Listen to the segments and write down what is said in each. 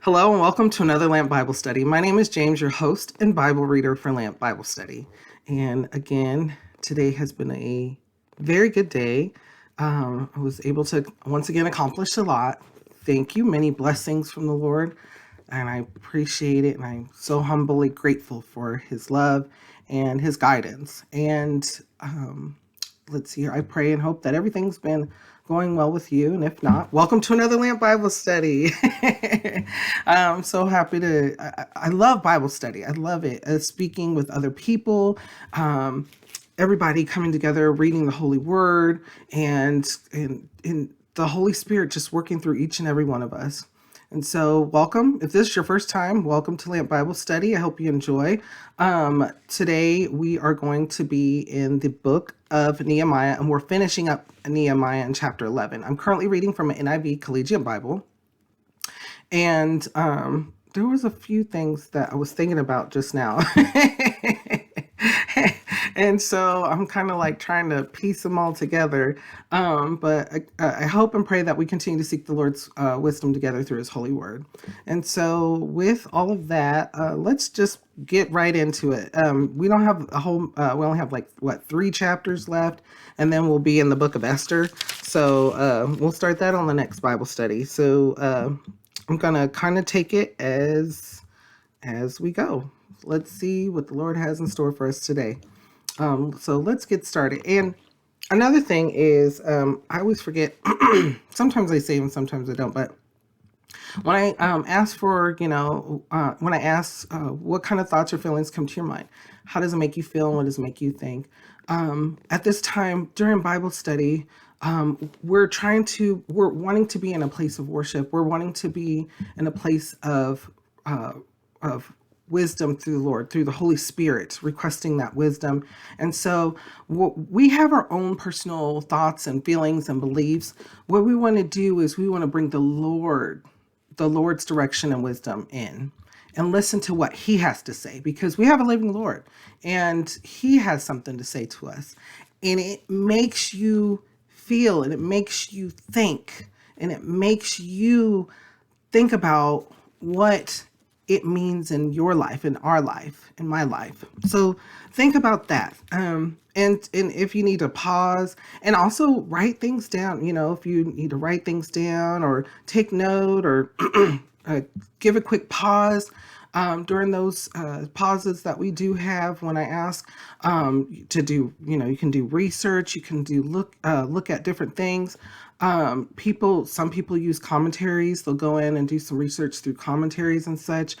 Hello and welcome to another Lamp Bible Study. My name is James, your host and Bible reader for Lamp Bible Study. And again, today has been a very good day. I was able to once again accomplish a lot. Thank you. Many blessings from the Lord. And I appreciate it. And I'm so humbly grateful for his love and his guidance. And let's see here. I pray and hope that everything's been going well with you. And if not, welcome to another Lamp Bible Study. I'm so happy I love Bible study. I love it. Speaking with other people, everybody coming together, reading the Holy Word, and the Holy Spirit just working through each and every one of us. And so welcome. If this is your first time, welcome to Lamp Bible Study. I hope you enjoy. Today we are going to be in the book of Nehemiah, and we're finishing up Nehemiah in chapter 11. I'm currently reading from an NIV Collegiate Bible. And there was a few things that I was thinking about just now. And so I'm kind of like trying to piece them all together. But I hope and pray that we continue to seek the Lord's wisdom together through his holy word. And so with all of that, let's just get right into it. We don't have a whole, we only have 3 chapters left, and then we'll be in the book of Esther. So we'll start that on the next Bible study. So I'm going to kind of take it as we go. Let's see what the Lord has in store for us today. So let's get started. And another thing is, I always forget, sometimes I say them, sometimes I don't, but when I ask for, when I ask what kind of thoughts or feelings come to your mind, how does it make you feel and what does it make you think? At this time during Bible study, we're wanting to be in a place of worship. We're wanting to be in a place of wisdom through the Lord, through the Holy Spirit, requesting that wisdom. And so we have our own personal thoughts and feelings and beliefs. What we want to do is we want to bring the Lord's direction and wisdom in and listen to what he has to say, because we have a living Lord and he has something to say to us. And it makes you feel, and it makes you think, and it makes you think about what it means in your life, in our life, in my life. So think about that. And if you need to pause and also write things down, if you need to write things down or take note or give a quick pause during those pauses that we do have when I ask to do, you can do research, you can do look at different things. Some people use commentaries. They'll go in and do some research through commentaries and such.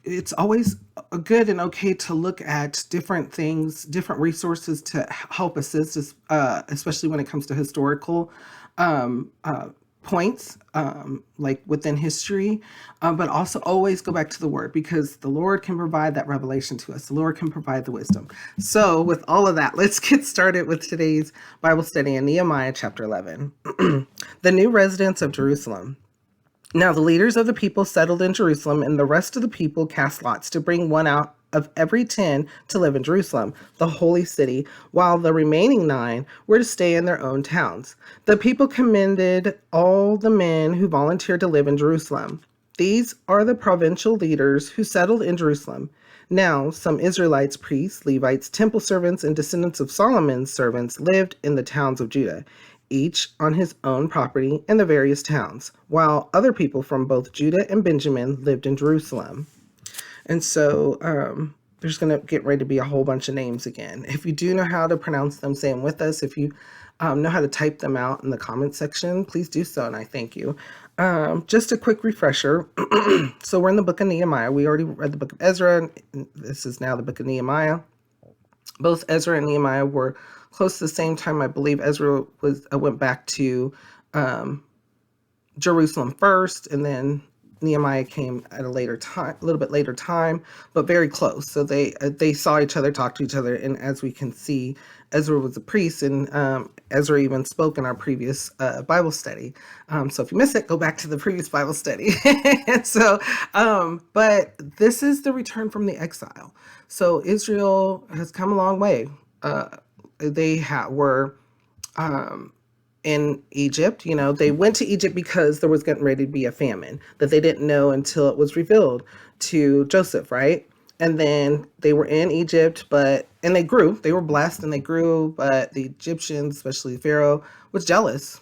It's always good and okay to look at different things, different resources to help assist us, especially when it comes to historical points, like within history, but also always go back to the word, because the Lord can provide that revelation to us. The Lord can provide the wisdom. So with all of that, let's get started with today's Bible study in Nehemiah chapter 11. The new residents of Jerusalem. Now the leaders of the people settled in Jerusalem, and the rest of the people cast lots to bring one out of every 10 to live in Jerusalem, the holy city, while the remaining 9 were to stay in their own towns. The people commended all the men who volunteered to live in Jerusalem. These are the provincial leaders who settled in Jerusalem. Now, some Israelites, priests, Levites, temple servants, and descendants of Solomon's servants lived in the towns of Judah, each on his own property in the various towns, while other people from both Judah and Benjamin lived in Jerusalem. And so there's going to get ready to be a whole bunch of names again. If you do know how to pronounce them, say them with us. If you know how to type them out in the comment section, please do so, and I thank you. Just a quick refresher. So we're in the book of Nehemiah. We already read the book of Ezra. This is now the book of Nehemiah. Both Ezra and Nehemiah were close to the same time. I believe Ezra went back to Jerusalem first, and then Nehemiah came at a little bit later time, but very close. So they saw each other, talked to each other, and as we can see, Ezra was a priest, and Ezra even spoke in our previous Bible study. So if you missed it, go back to the previous Bible study. But this is the return from the exile. So Israel has come a long way. They were in Egypt. They went to Egypt because there was getting ready to be a famine that they didn't know until it was revealed to Joseph, right? And then they were in Egypt, and they grew. They were blessed and they grew, but the Egyptians, especially Pharaoh, was jealous,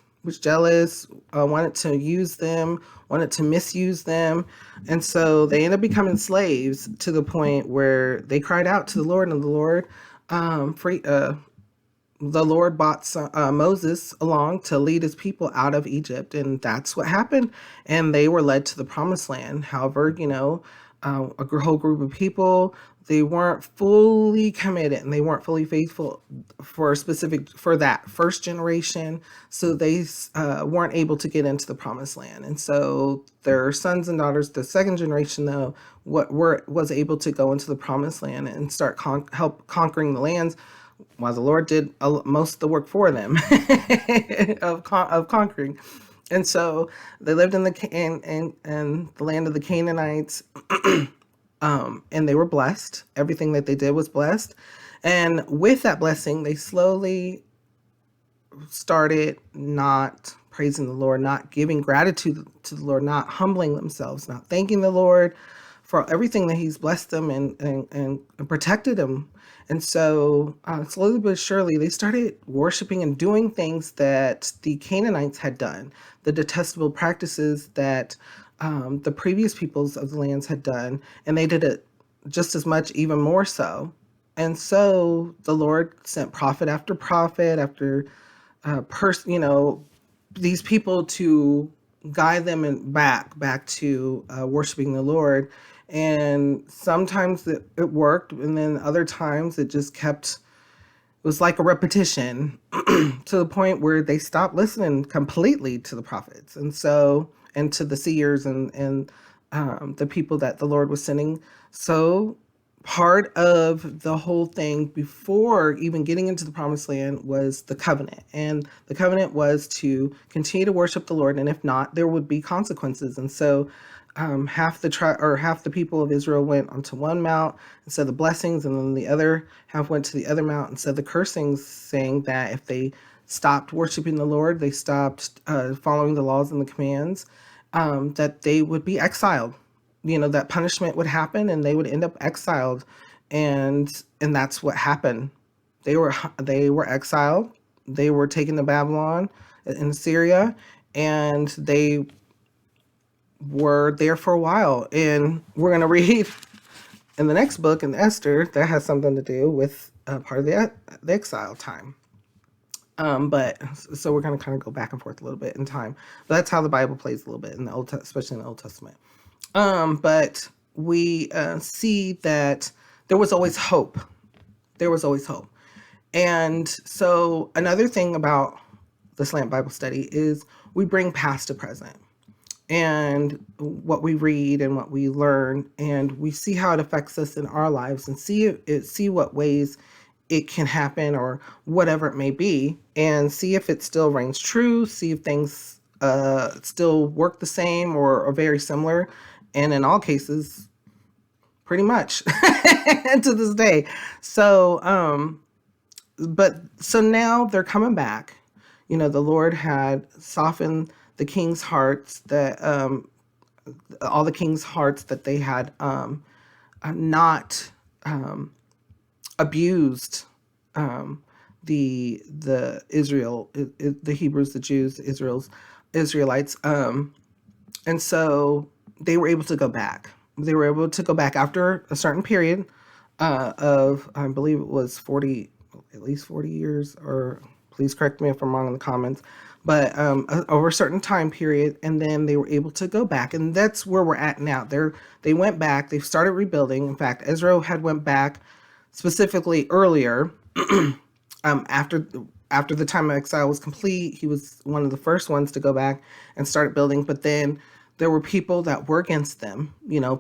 wanted to use them, wanted to misuse them. And so they ended up becoming slaves to the point where they cried out to the Lord, and the Lord brought Moses along to lead his people out of Egypt, and that's what happened. And they were led to the promised land. However, whole group of people, they weren't fully committed and they weren't fully faithful for that first generation. So they weren't able to get into the promised land. And so their sons and daughters, the second generation, though, was able to go into the promised land and start help conquering the lands, while the Lord did most of the work for them of conquering. And so they lived in the land of the Canaanites, and they were blessed. Everything that they did was blessed. And with that blessing, they slowly started not praising the Lord, not giving gratitude to the Lord, not humbling themselves, not thanking the Lord for everything that he's blessed them and protected them. And so slowly but surely, they started worshiping and doing things that the Canaanites had done, the detestable practices that the previous peoples of the lands had done, and they did it just as much, even more so. And so the Lord sent prophet after prophet after these people to guide them and back to worshiping the Lord. And sometimes it worked, and then other times it just kept. It was like a repetition to the point where they stopped listening completely to the prophets, and to the seers and the people that the Lord was sending. So part of the whole thing before even getting into the promised land was the covenant, and the covenant was to continue to worship the Lord, and if not, there would be consequences. And so half the people of Israel went onto one mount and said the blessings, and then the other half went to the other mount and said the cursings, saying that if they stopped worshiping the Lord, they stopped following the laws and the commands, that they would be exiled. That punishment would happen and they would end up exiled. And that's what happened. They were exiled. They were taken to Babylon in Syria, and they were there for a while. And we're going to read in the next book, in Esther, that has something to do with part of the exile time. But so we're going to kind of go back and forth a little bit in time. But that's how the Bible plays a little bit in the especially in the Old Testament. But we see that there was always hope. There was always hope. And so another thing about the Slant Bible Study is we bring past to present, and what we read and what we learn, and we see how it affects us in our lives, and see what ways it can happen, or whatever it may be, and see if it still reigns true, see if things still work the same or are very similar. And in all cases, pretty much to this day. So now they're coming back. The Lord had softened the king's hearts, that all the king's hearts, that they had not abused the Hebrews, the Jews, the Israelites, and so they were able to go back. They were able to go back after a certain period of, I believe it was at least 40 years, or please correct me if I'm wrong in the comments, but over a certain time period, and then they were able to go back, and that's where we're at now. They went back, they started rebuilding. In fact, Ezra had went back specifically earlier, after the time of exile was complete. He was one of the first ones to go back and start building, but then there were people that were against them,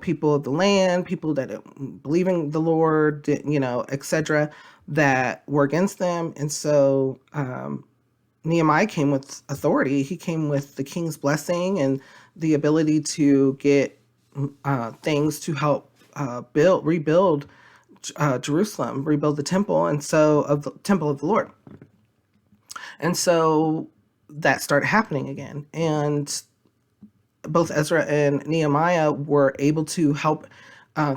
people of the land, people that believe in the Lord, etc., that were against them. And so Nehemiah came with authority. He came with the king's blessing and the ability to get things to help rebuild Jerusalem, rebuild the temple, of the Lord. And so that started happening again. And both Ezra and Nehemiah were able to help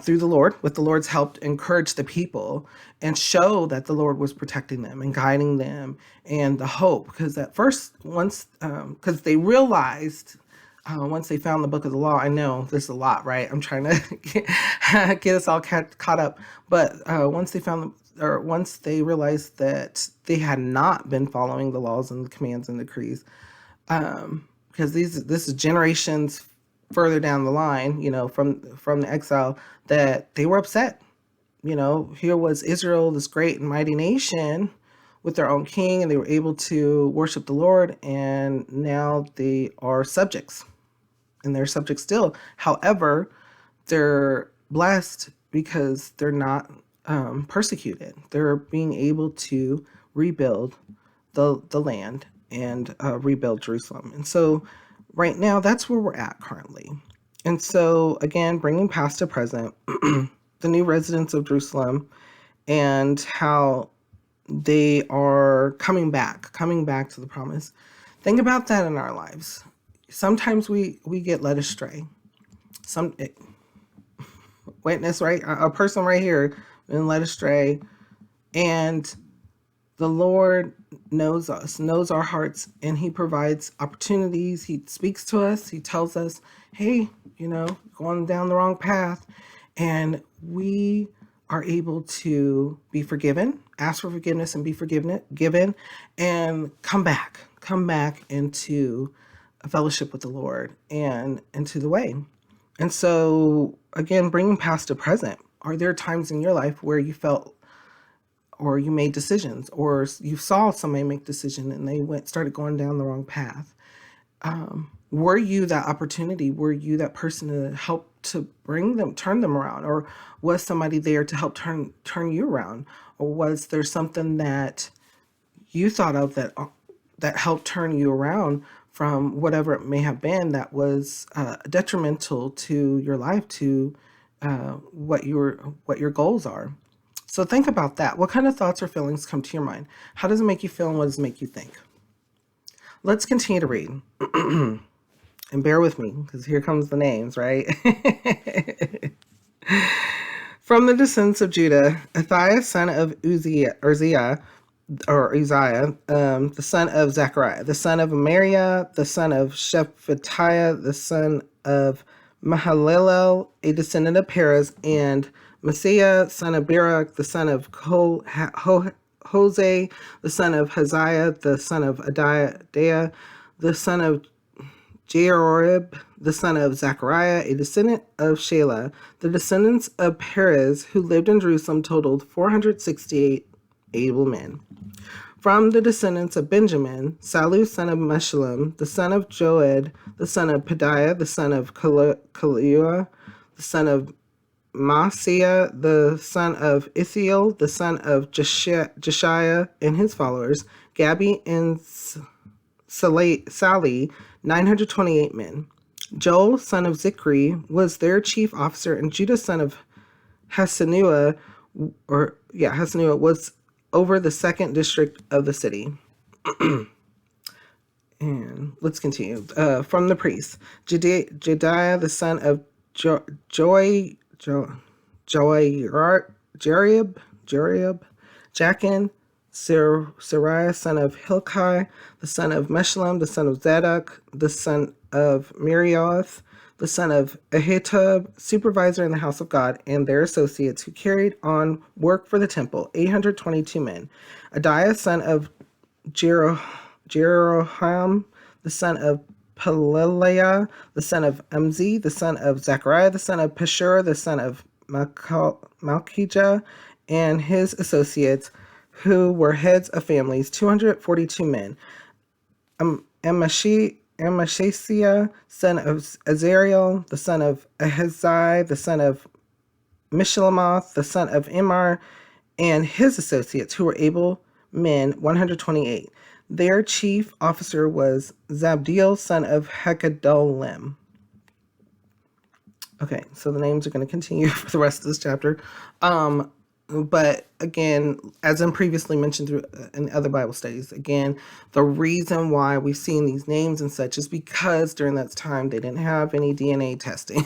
through the Lord, with the Lord's help, encourage the people and show that the Lord was protecting them and guiding them, and the hope. Because at first, because they realized, once they found the book of the law, I know this is a lot, right? I'm trying to get us all caught up. But once they realized that they had not been following the laws and the commands and decrees, because this is generations further down the line, from the exile, that they were upset. Here was Israel, this great and mighty nation, with their own king, and they were able to worship the Lord, and now they are subjects, and they're subjects still. However, they're blessed because they're not persecuted. They're being able to rebuild the land and rebuild Jerusalem. And so right now, that's where we're at currently. And so, again, bringing past to present, the new residents of Jerusalem, and how they are coming back to the promise. Think about that in our lives. Sometimes we get led astray. Witness, right? A person right here been led astray, and the Lord knows us, knows our hearts, and He provides opportunities. He speaks to us. He tells us, hey, going down the wrong path. And we are able to be forgiven, ask for forgiveness and be given, and come back into a fellowship with the Lord and into the way. And so, again, bringing past to present, are there times in your life where you felt, or you made decisions, or you saw somebody make a decision and they started going down the wrong path? Were you that opportunity? Were you that person to help to turn them around? Or was somebody there to help turn you around? Or was there something that you thought of that helped turn you around from whatever it may have been that was detrimental to your life, to what your goals are? So think about that. What kind of thoughts or feelings come to your mind? How does it make you feel, and what does it make you think? Let's continue to read. And bear with me, because here comes the names, right? From the descendants of Judah, Athaiah, son of Uzziah, the son of Zechariah, the son of Amariah, the son of Shephatiah, the son of Mahalalel, a descendant of Perez, and Messiah, son of Barak, the son of Hosea, the son of Haziah, the son of Adiah, the son of Jeorib, the son of Zechariah, a descendant of Shelah. The descendants of Perez who lived in Jerusalem totaled 468 able men. From the descendants of Benjamin, Salu, son of Meshullam, the son of Joed, the son of Pedaiah, the son of Kaliua, the son of Maaseiah, the son of Ithiel, the son of Jeshiah and his followers, Gabi and Sali, 928 men. Joel, son of Zikri, was their chief officer, and Judah, son of Hasanua, was over the second district of the city. And let's continue. From the priests, Jediah, the son of Joarib, Jachin, Sariah, son of Hilkiah, the son of Meshullam, the son of Zadok, the son of Merioth, the son of Ahitub, supervisor in the house of God, and their associates who carried on work for the temple, 822 men. Adiah, son of Jeroham, the son of Pelaliah, the son of Amzi, the son of Zechariah, the son of Pashur, the son of Malchijah, and his associates, who were heads of families, 242 men. Amashasiah, son of Azariel, the son of Ahaziah, the son of Mishlamoth, the son of Immer, and his associates, who were able men, 128. Their chief officer was Zabdiel, son of Hekadolim. Okay, so the names are going to continue for the rest of this chapter. but again, as I previously mentioned through in other Bible studies, again, the reason why we've seen these names and such is because during that time they didn't have any DNA testing.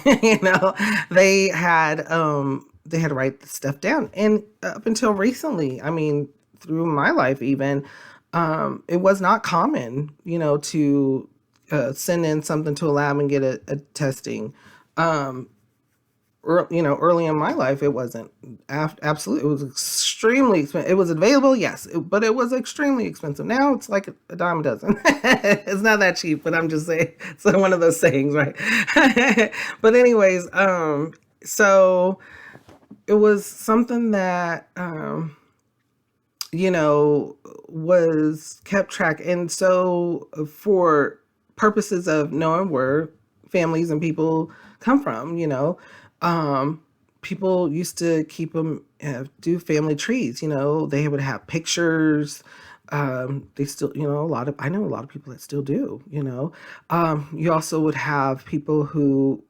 They had to write this stuff down, and up until recently, I mean, through my life even, it was not common, to send in something to a lab and get a testing. Early in my life, it wasn't. Absolutely, it was extremely expensive. It was available, yes, but it was extremely expensive. Now it's like a dime a dozen. It's not that cheap, but I'm just saying. It's one of those sayings, right? But anyways, so it was something that you know, was kept track. And so, for purposes of knowing where families and people come from, um, people used to keep them, do family trees. They would have pictures. They still, I know a lot of people that still do, you also would have people who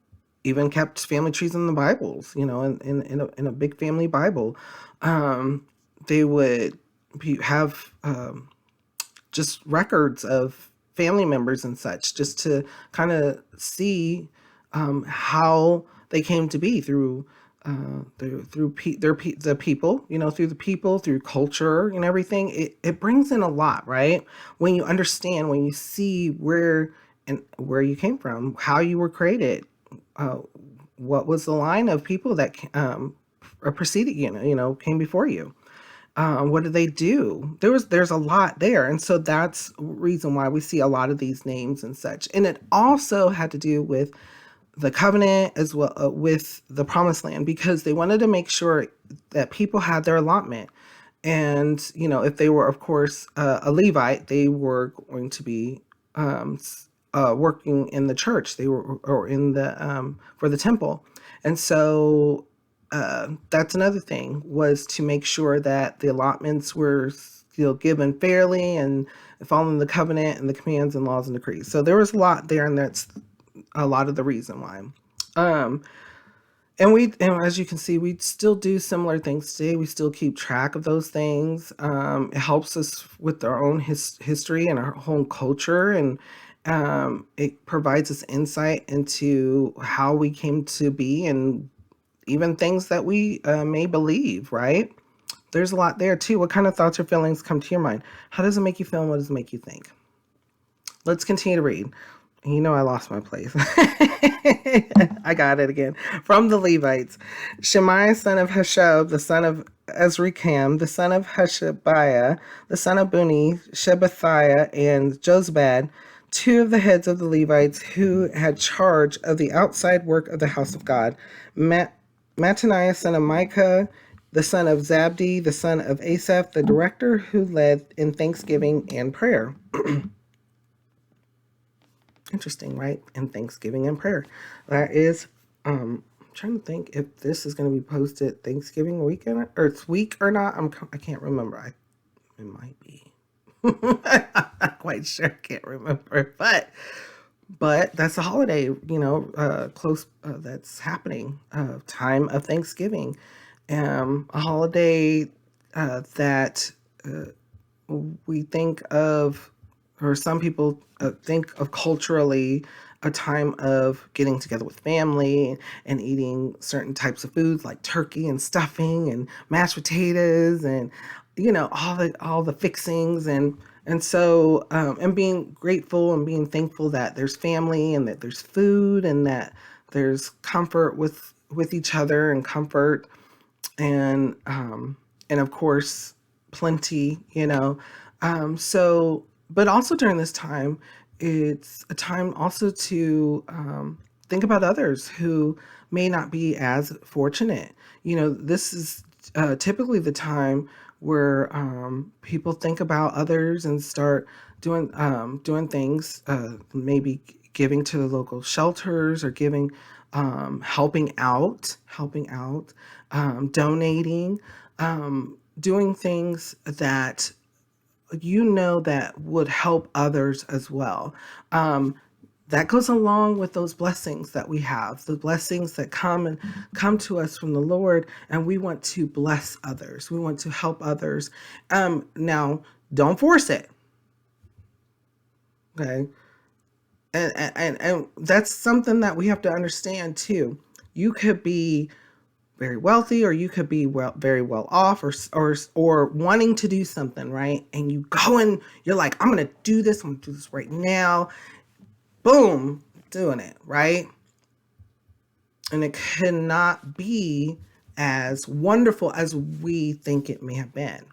even kept family trees in the Bibles, in a big family Bible. They would have just records of family members and such, just to kind of see how they came to be through the people, through the people, through culture and everything. It brings in a lot, right? When you understand, when you see where you came from, how you were created, uh, what was the line of people that preceded came before you. What did they do? There's a lot there, and so that's reason why we see a lot of these names and such. And it also had to do with the covenant as well, with the promised land, because they wanted to make sure that people had their allotment. And if they were, of course, a Levite, they were going to be working in the church. They were, or in the for the temple. And so that's another thing, was to make sure that the allotments were still given fairly and following the covenant and the commands and laws and decrees. So there was a lot there, and that's a lot of the reason why. Um, and as you can see, we still do similar things today. We still keep track of those things. It helps us with our own history and our own culture, and it provides us insight into how we came to be, and even things that we may believe, right? There's a lot there too. What kind of thoughts or feelings come to your mind? How does it make you feel, and what does it make you think? Let's continue to read. I lost my place. I got it again. From the Levites, Shemaiah, son of Hashab, the son of Ezrikam, the son of Hashabiah, the son of Buni, Shebathiah, and Jozabad, two of the heads of the Levites who had charge of the outside work of the house of God. Mattaniah, son of Micah, the son of Zabdi, the son of Asaph, the director who led in thanksgiving and prayer. Interesting, right? And thanksgiving and prayer. That is, I'm trying to think if this is going to be posted Thanksgiving weekend or it's week or not. I can't remember. It might be. I'm not quite sure. I can't remember, but that's a holiday, close that's happening. Time of Thanksgiving, a holiday that we think of, or some people think of culturally, a time of getting together with family and eating certain types of foods like turkey and stuffing and mashed potatoes and all the fixings, and so and being grateful and being thankful that there's family and that there's food and that there's comfort with each other, and comfort, and of course plenty, so, but also during this time, it's a time also to think about others who may not be as fortunate. This is typically the time where people think about others and start doing things, maybe giving to the local shelters, or giving, helping out, donating, doing things that that would help others as well. that goes along with those blessings that we have, the blessings that come to us from the Lord, and we want to bless others. We want to help others. Now, don't force it. Okay. And that's something that we have to understand too. You could be very wealthy, or you could be very well off, or wanting to do something, right? And you go and you're like, I'm gonna do this. I'm gonna do this right now. Boom, doing it, right? And it cannot be as wonderful as we think it may have been.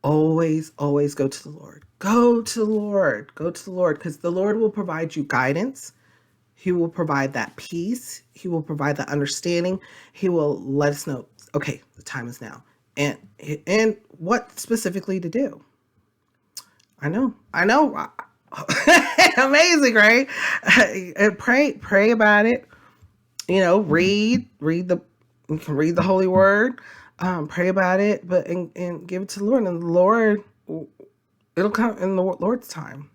Always go to the Lord. Go to the Lord. Go to the Lord, because the Lord will provide you guidance. He will provide that peace. He will provide that understanding. He will let us know, okay, the time is now. And what specifically to do. I know. Amazing, right? And pray about it. Read the Holy Word, pray about it, but and give it to the Lord, and the Lord, it'll come in the Lord's time.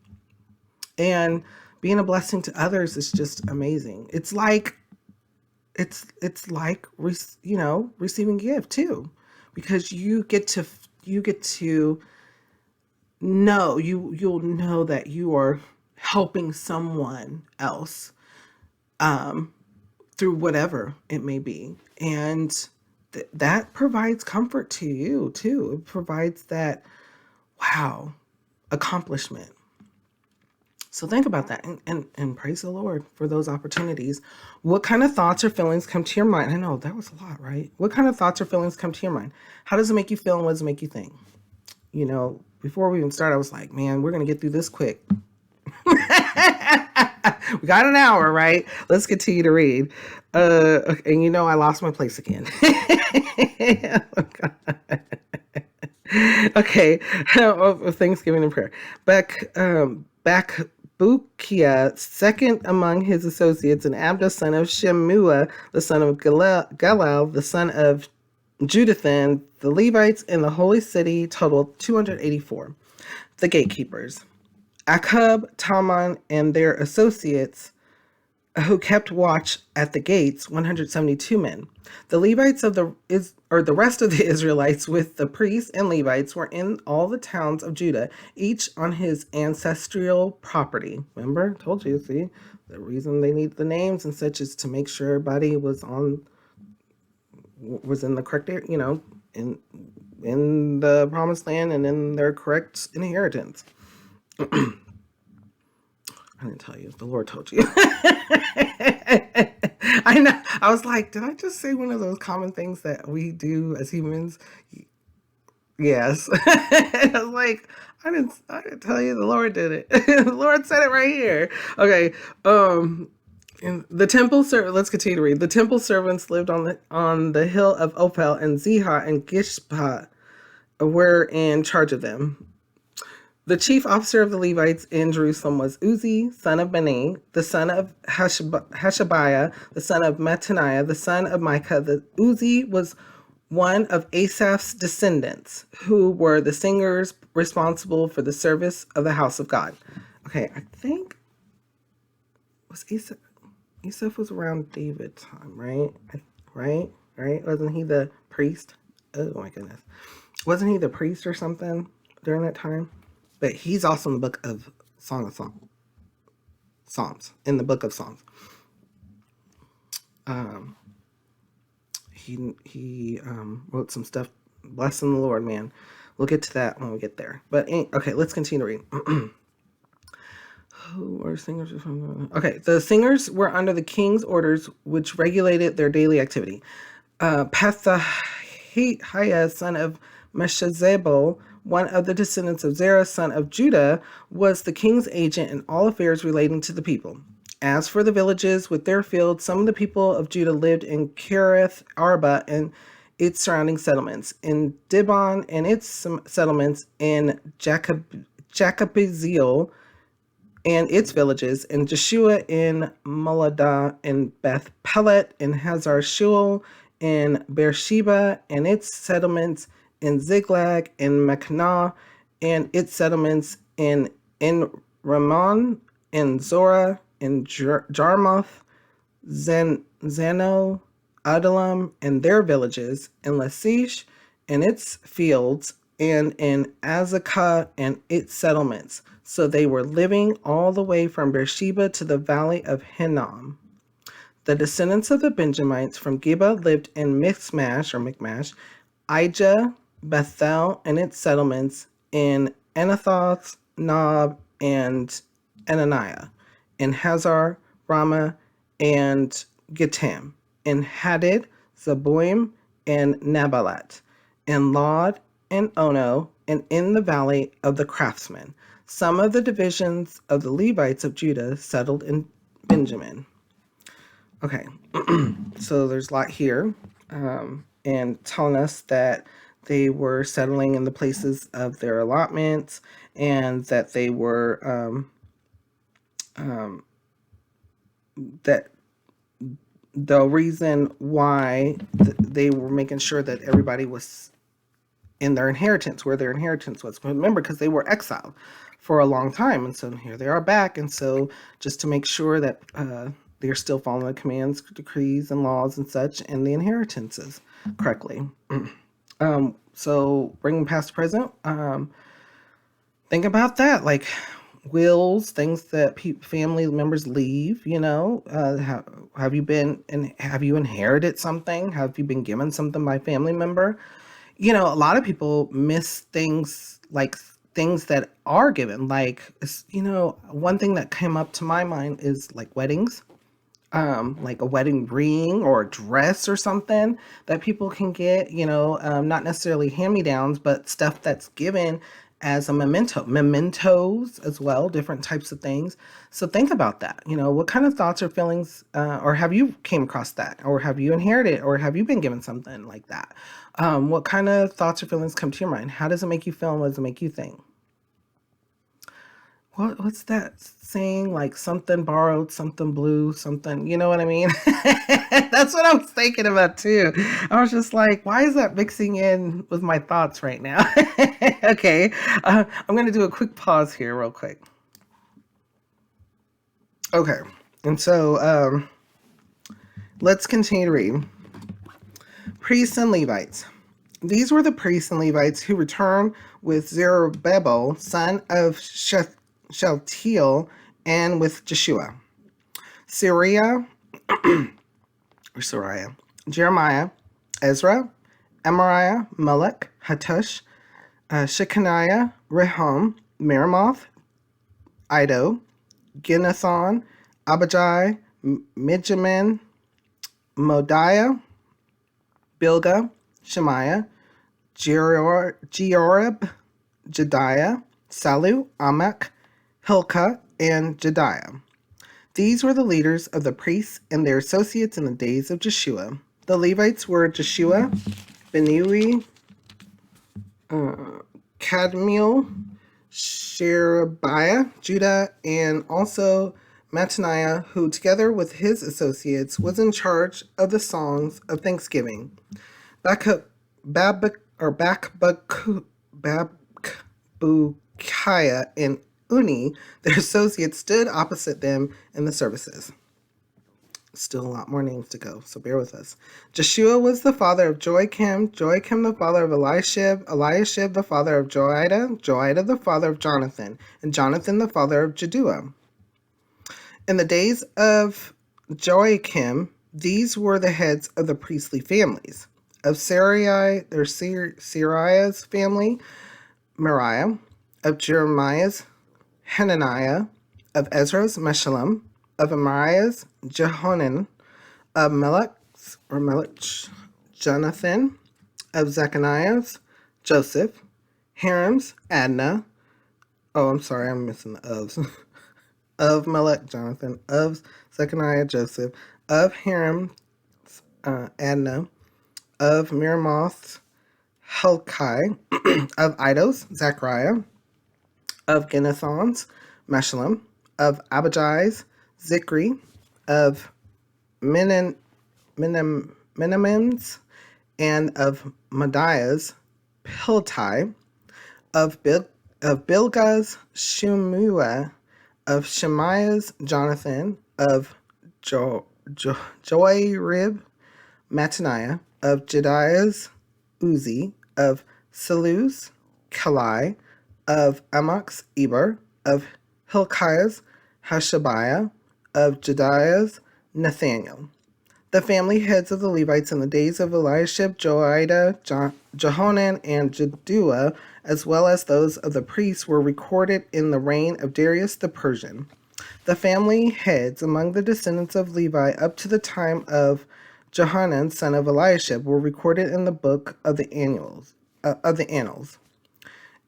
And being a blessing to others is just amazing. It's like receiving gift too, because you get to know, you'll know that you are helping someone else through whatever it may be, and that provides comfort to you too. It provides that accomplishment. So think about that, and praise the Lord for those opportunities. What kind of thoughts or feelings come to your mind? I know that was a lot, right? What kind of thoughts or feelings come to your mind? How does it make you feel, and what does it make you think? Before we even start, I was like, man, we're going to get through this quick. We got an hour, right? Let's continue to read. And I lost my place again. Okay. Thanksgiving and prayer. Bakbukia, second among his associates, and Abda, son of Shemua, the son of Galal, the son of Jeduthun, the Levites in the holy city totaled 284. The gatekeepers, Akub, Talmon, and their associates who kept watch at the gates, 172 men. The Levites the rest of the Israelites with the priests and Levites were in all the towns of Judah, each on his ancestral property. Remember, told you, see, the reason they need the names and such is to make sure everybody was in the correct area, in the promised land and in their correct inheritance. I didn't tell you. The Lord told you. I know. I was like, did I just say one of those common things that we do as humans? Yes. I was like, I didn't tell you. The Lord did it. The Lord said it right here. Okay. And the temple let's continue to read. The temple servants lived on the hill of Ophel, and Ziha and Gishpa were in charge of them. The chief officer of the Levites in Jerusalem was Uzi, son of Bani, the son of Hashabiah, the son of Mattaniah, the son of Micah. The Uzi was one of Asaph's descendants, who were the singers responsible for the service of the house of God. Okay, I think was Asaph was around David's time, right? Right? Wasn't he the priest? Oh my goodness. Wasn't he the priest or something during that time? But he's also in the book of Psalms, in the book of Psalms. He wrote some stuff, blessing the Lord, man. We'll get to that when we get there. But okay, let's continue to read. Who are singers? Okay, the singers were under the king's orders, which regulated their daily activity. Pethahiah, son of Meshezabel, one of the descendants of Zerah, son of Judah, was the king's agent in all affairs relating to the people. As for the villages with their fields, some of the people of Judah lived in Kirith Arba and its surrounding settlements, in Dibon and its settlements, in Jacobeziel and its villages, in Jeshua, in Moladah, in Beth Pelet, in Hazar Shual, in Beersheba and its settlements, in Ziklag, in Machnah and its settlements, in Ramon, in Zorah, in Jarmuth, Zeno, Adullam, and their villages, in Lachish and its fields, and in Azekah and its settlements. So they were living all the way from Beersheba to the valley of Hinnom. The descendants of the Benjamites from Geba lived in Michmash, Ijah, Bethel and its settlements, in Anathoth, Nob, and Ananiah, in Hazar, Ramah, and Gittim, in Hadid, Zeboim, and Nabalat, in Lod, and Ono, and in the valley of the craftsmen. Some of the divisions of the Levites of Judah settled in Benjamin. Okay, so there's a lot here, and telling us that they were settling in the places of their allotments, and that they were that the reason why they were making sure that everybody was in their inheritance, where their inheritance was. Remember, because they were exiled for a long time, and so here they are back, and so just to make sure that they're still following the commands, decrees, and laws and such, and the inheritances correctly. So bringing past to present, think about that, like wills, things that family members leave. Have you been and have you inherited something? Have you been given something by a family member? A lot of people miss things, like things that are given. Like, one thing that came up to my mind is like weddings, like a wedding ring or a dress or something that people can get, not necessarily hand-me-downs, but stuff that's given as a mementos as well, different types of things. So think about that. What kind of thoughts or feelings, or have you came across that, or have you inherited, or have you been given something like that? What kind of thoughts or feelings come to your mind? How does it make you feel, and what does it make you think? What's that saying? Like something borrowed, something blue, something, you know what I mean? That's what I was thinking about too. I was just like, why is that mixing in with my thoughts right now? Okay, I'm going to do a quick pause here real quick. Okay, and so let's continue to read. Priests and Levites. These were the priests and Levites who returned with Zerubbabel, son of Shealtiel, and with Jeshua, Sariah, Jeremiah, Ezra, Amariah, Melech, Hattush, Shechaniah, Rehum, Meremoth, Iddo, Ginnethon, Abijah, Mijamin, Modiah, Bilgah, Shemaiah, Jeorab, Jediah, Salu, Amak, Hilkiah, and Jediah. These were the leaders of the priests and their associates in the days of Jeshua. The Levites were Jeshua, Benui, Kadmiel, Sherebiah, Judah, and also Mattaniah, who together with his associates was in charge of the songs of thanksgiving. Bakbukiah and Uni, their associates, stood opposite them in the services. Still a lot more names to go, so bear with us. Jeshua was the father of Joachim, Joachim the father of Eliashib, Eliashib the father of Joiada, Joiada the father of Jonathan, and Jonathan the father of Jaddua. In the days of Joachim, these were the heads of the priestly families. Of Sarai, their Sariah's family, Moriah. Of Jeremiah's, Hananiah. Of Ezra's, Meshullam. Of Amariah's, Jehonan. Of Melech, Jonathan. Of Zechariah's, Joseph. Harim's, Adnah. Oh, I'm sorry, I'm missing the ofs. Of Melech, Jonathan. Of Zechariah, Joseph. Of Harim's, Adnah. Of Meremoth, Helkai. Of Iddos, Zechariah. Of Ginnethon's, Meshullam. Of Abijah's, Zikri. Of Minamim's, and of Madiah's, Piltai. Of Bilgah's, Shemua. of Shemaiah's Jonathan, of Joyrib Mattaniah, of Jediah's Uzi, of Saluz Kalai, of Amok's Eber, of Hilkiah's Hashabiah, of Jediah's Nathaniel. The family heads of the Levites in the days of Eliashib, Joiada, Jehonan, and Jaddua, as well as those of the priests, were recorded in the reign of Darius the Persian. The family heads among the descendants of Levi up to the time of Johanan, son of Eliashib, were recorded in the book of the Annals.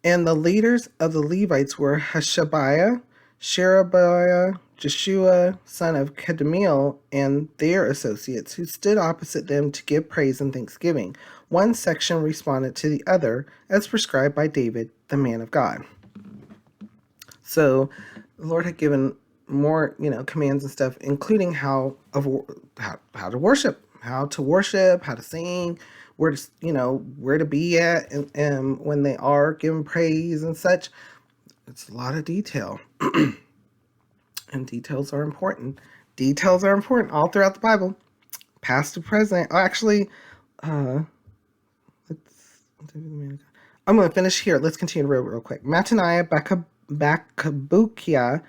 And the leaders of the Levites were Hashabiah, Sherebiah, Jeshua, son of Kadmiel, and their associates, who stood opposite them to give praise and thanksgiving. One section responded to the other, as prescribed by David, the man of God. So the Lord had given more, commands and stuff, including how to worship, how to sing, where to be at, and when they are giving praise and such. It's a lot of detail. And details are important. Details are important all throughout the Bible, past to present. Oh, actually, I'm going to finish here. Let's continue real quick. Mattaniah, Bakabukiah,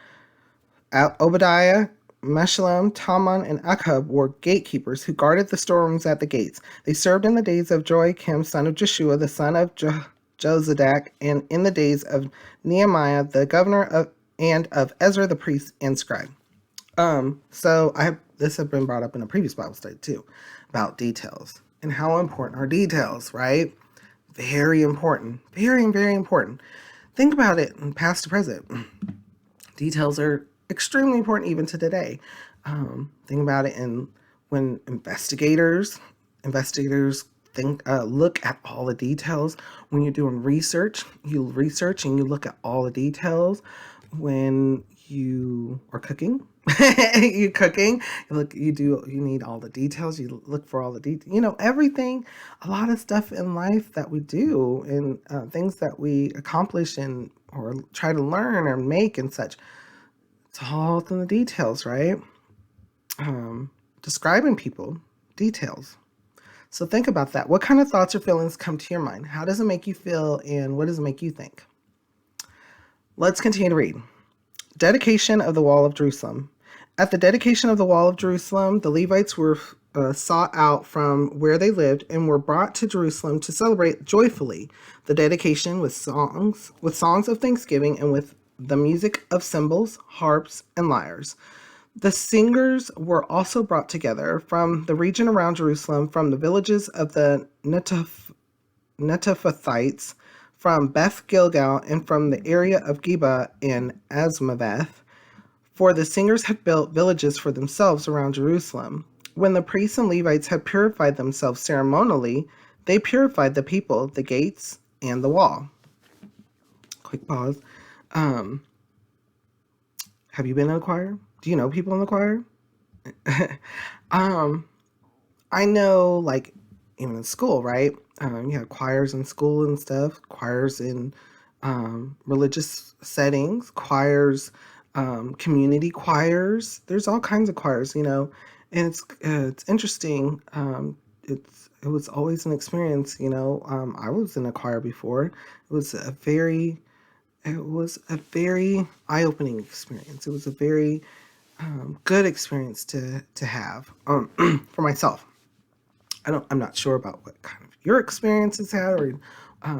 Obadiah, Meshullam, Talmon, and Akub were gatekeepers who guarded the storerooms at the gates. They served in the days of Joachim, son of Jeshua, the son of Jozadak, and in the days of Nehemiah, the governor and of Ezra the priest and scribe. So this had been brought up in a previous Bible study too, about details and how important are details, right? Very important, very, very important. Think about it in past to present. Details are extremely important even to today. Think about it when investigators look at all the details. When you're doing research, you research and you look at all the details. When you are cooking, you need all the details. You look for all the details. Everything. A lot of stuff in life that we do and things that we accomplish and or try to learn or make and such. It's all in the details, right? Describing people, details. So think about that. What kind of thoughts or feelings come to your mind? How does it make you feel, and what does it make you think? Let's continue to read. Dedication of the Wall of Jerusalem. At the dedication of the Wall of Jerusalem, the Levites were sought out from where they lived and were brought to Jerusalem to celebrate joyfully the dedication with songs of thanksgiving and with the music of cymbals, harps, and lyres. The singers were also brought together from the region around Jerusalem, from the villages of the Netophathites, from Beth Gilgal, and from the area of Geba and Azmaveth. For the singers had built villages for themselves around Jerusalem. When the priests and Levites had purified themselves ceremonially, they purified the people, the gates, and the wall. Quick pause. Have you been in a choir? Do you know people in the choir? I know, like, even in school, right? You have choirs in school and stuff, choirs in religious settings, choirs, community choirs. There's all kinds of choirs, and it's interesting. It was always an experience, I was in a choir before. It was a very eye-opening experience. It was a very good experience to have for myself. I'm not sure about what kind of your experiences had, or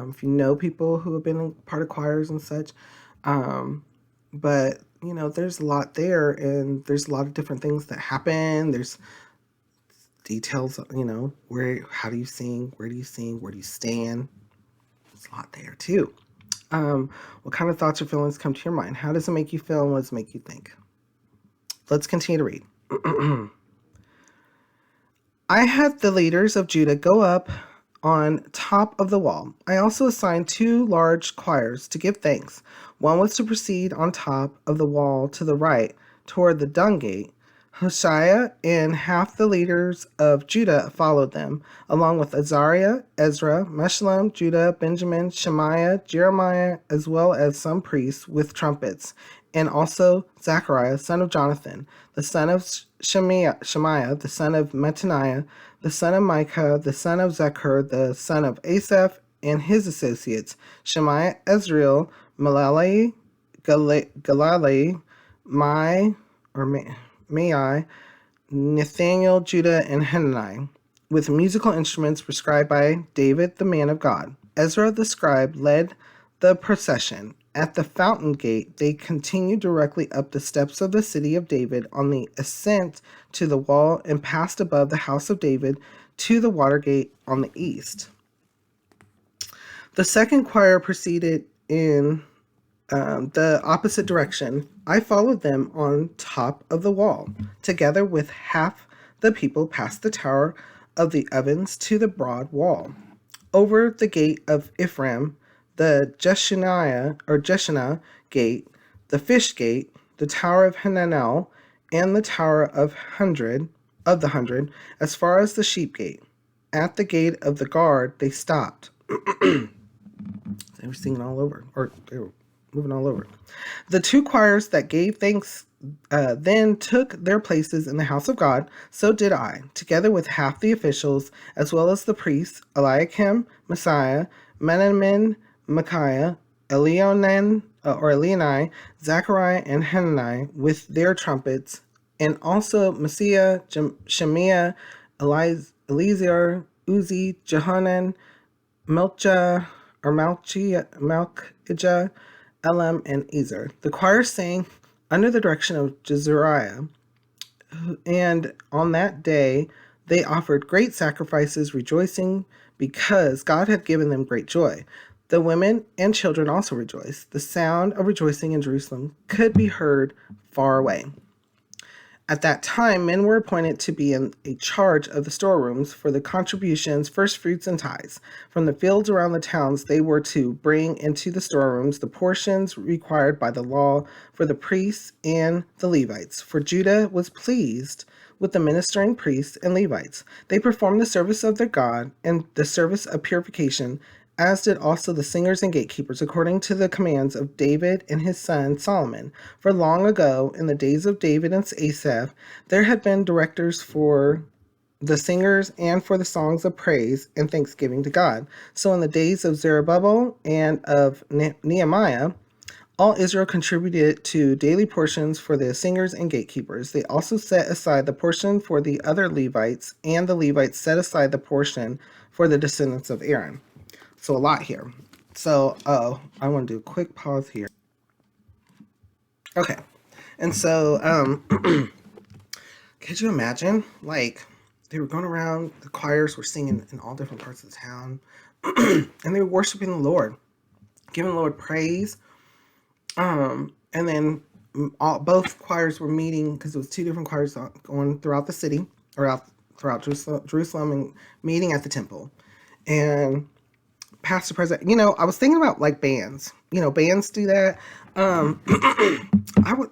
if you know people who have been a part of choirs and such. But there's a lot there, and there's a lot of different things that happen. There's details, how do you sing? Where do you sing? Where do you stand? There's a lot there too. What kind of thoughts or feelings come to your mind? How does it make you feel, and what does it make you think? Let's continue to read. I had the leaders of Judah go up on top of the wall. I also assigned 2 large choirs to give thanks. One was to proceed on top of the wall to the right toward the dung gate. Hoshea and half the leaders of Judah followed them, along with Azariah, Ezra, Meshullam, Judah, Benjamin, Shemaiah, Jeremiah, as well as some priests with trumpets, and also Zechariah, son of Jonathan, the son of Shemaiah, the son of Mattaniah, the son of Micah, the son of Zechar, the son of Asaph, and his associates, Shemaiah, Ezrael, Malali, Galali, Mai, or Mai, Nathaniel, Judah, and Hanani, with musical instruments prescribed by David, the man of God. Ezra the scribe led the procession. At the fountain gate, they continued directly up the steps of the city of David on the ascent to the wall and passed above the house of David to the water gate on the east. The second choir proceeded in the opposite direction. I followed them on top of the wall, together with half the people past the tower of the ovens to the broad wall. Over the gate of Ephraim, the Jeshanah gate, the fish gate, the tower of Hananel, and the tower of the hundred, as far as the sheep gate. At the gate of the guard, they stopped. They were singing all over, or they were moving all over. The two choirs that gave thanks then took their places in the house of God. So did I, together with half the officials, as well as the priests, Eliakim, Messiah, Menamin, Micaiah, Elionai, Zechariah, and Hanani, with their trumpets, and also Messiah, Shemiah, Eliezer, Uzi, Jehanan, Malchijah, Elam, and Ezer. The choir sang under the direction of Jezariah, and on that day they offered great sacrifices, rejoicing because God had given them great joy. The women and children also rejoiced. The sound of rejoicing in Jerusalem could be heard far away. At that time, men were appointed to be in charge of the storerooms for the contributions, first fruits, and tithes. From the fields around the towns, they were to bring into the storerooms the portions required by the law for the priests and the Levites. For Judah was pleased with the ministering priests and Levites. They performed the service of their God and the service of purification, as did also the singers and gatekeepers, according to the commands of David and his son Solomon. For long ago, in the days of David and Asaph, there had been directors for the singers and for the songs of praise and thanksgiving to God. So in the days of Zerubbabel and of Nehemiah, all Israel contributed to daily portions for the singers and gatekeepers. They also set aside the portion for the other Levites, and the Levites set aside the portion for the descendants of Aaron. So a lot here. So I want to do a quick pause here. Okay. And so could you imagine, like, they were going around, the choirs were singing in all different parts of the town, and they were worshiping the Lord, giving the Lord praise. And then both choirs were meeting, because it was two different choirs going throughout the city, or throughout Jerusalem, and meeting at the temple. And Pastor President, I was thinking about like bands. Bands do that. I would,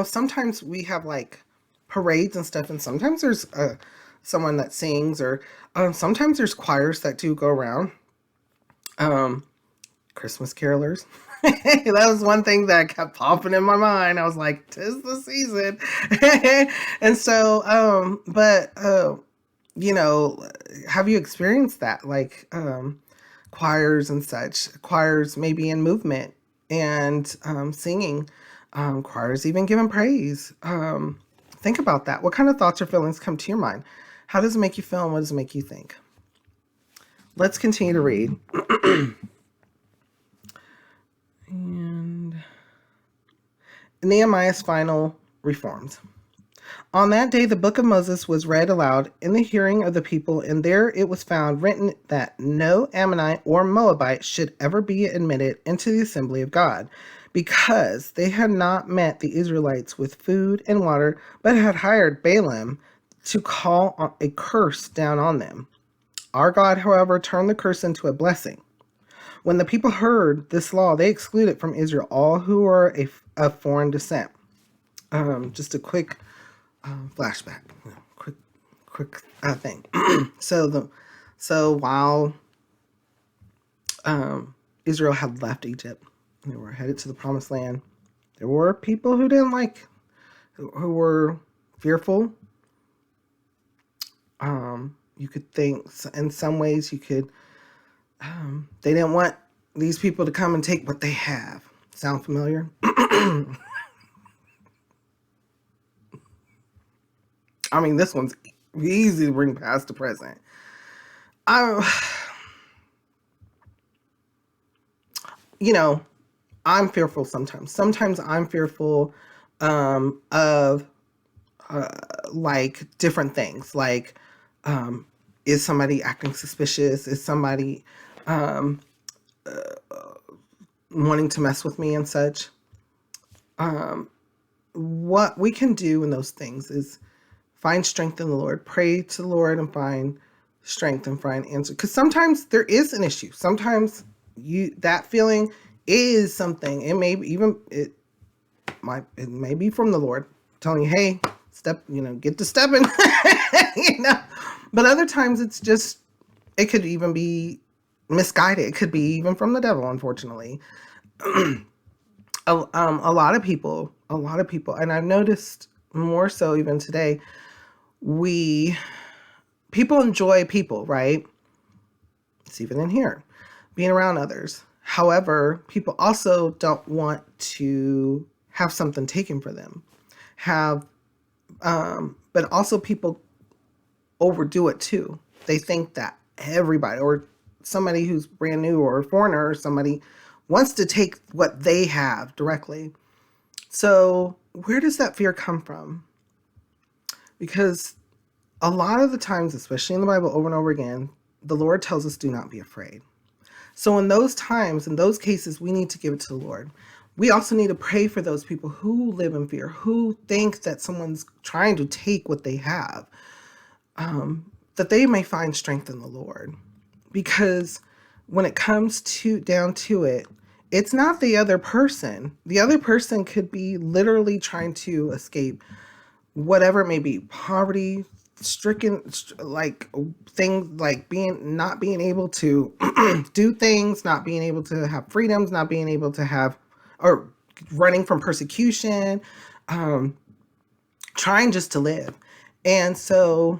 sometimes we have like parades and stuff, and sometimes there's someone that sings, or sometimes there's choirs that do go around. Christmas carolers. That was one thing that kept popping in my mind. I was like, 'tis the season. And so, have you experienced that? Like, choirs and such, choirs maybe in movement and singing, choirs even giving praise. Think about that. What kind of thoughts or feelings come to your mind? How does it make you feel, and what does it make you think? Let's continue to read. And Nehemiah's final reforms. On that day, the book of Moses was read aloud in the hearing of the people, and there it was found written that no Ammonite or Moabite should ever be admitted into the assembly of God, because they had not met the Israelites with food and water, but had hired Balaam to call a curse down on them. Our God, however, turned the curse into a blessing. When the people heard this law, they excluded from Israel all who were of foreign descent. Just a quick flashback, quick thing. So while Israel had left Egypt and they were headed to the promised land, there were people who didn't like, who were fearful. You could think in some ways they didn't want these people to come and take what they have. Sound familiar? I mean, this one's easy to bring past the present. I'm fearful sometimes. Sometimes I'm fearful of like different things. Like, is somebody acting suspicious? Is somebody wanting to mess with me and such? What we can do in those things is find strength in the Lord, pray to the Lord and find strength and find answer. Because sometimes there is an issue. Sometimes that feeling is something. It may be from the Lord telling you, hey, get to stepping. But other times it could even be misguided. It could be even from the devil, unfortunately. A lot of people, and I've noticed more so even today, people enjoy people, right? It's even in here, being around others. However, people also don't want to have something taken for them. But also people overdo it too. They think that everybody or somebody who's brand new or a foreigner or somebody wants to take what they have directly. So where does that fear come from? Because a lot of the times, especially in the Bible over and over again, the Lord tells us, do not be afraid. So in those times, in those cases, we need to give it to the Lord. We also need to pray for those people who live in fear, who think that someone's trying to take what they have, that they may find strength in the Lord. Because when it comes down to it, it's not the other person. The other person could be literally trying to escape whatever it may be, poverty, stricken, like things like not being able to do things, not being able to have freedoms, not being able to have, or running from persecution, trying just to live. And so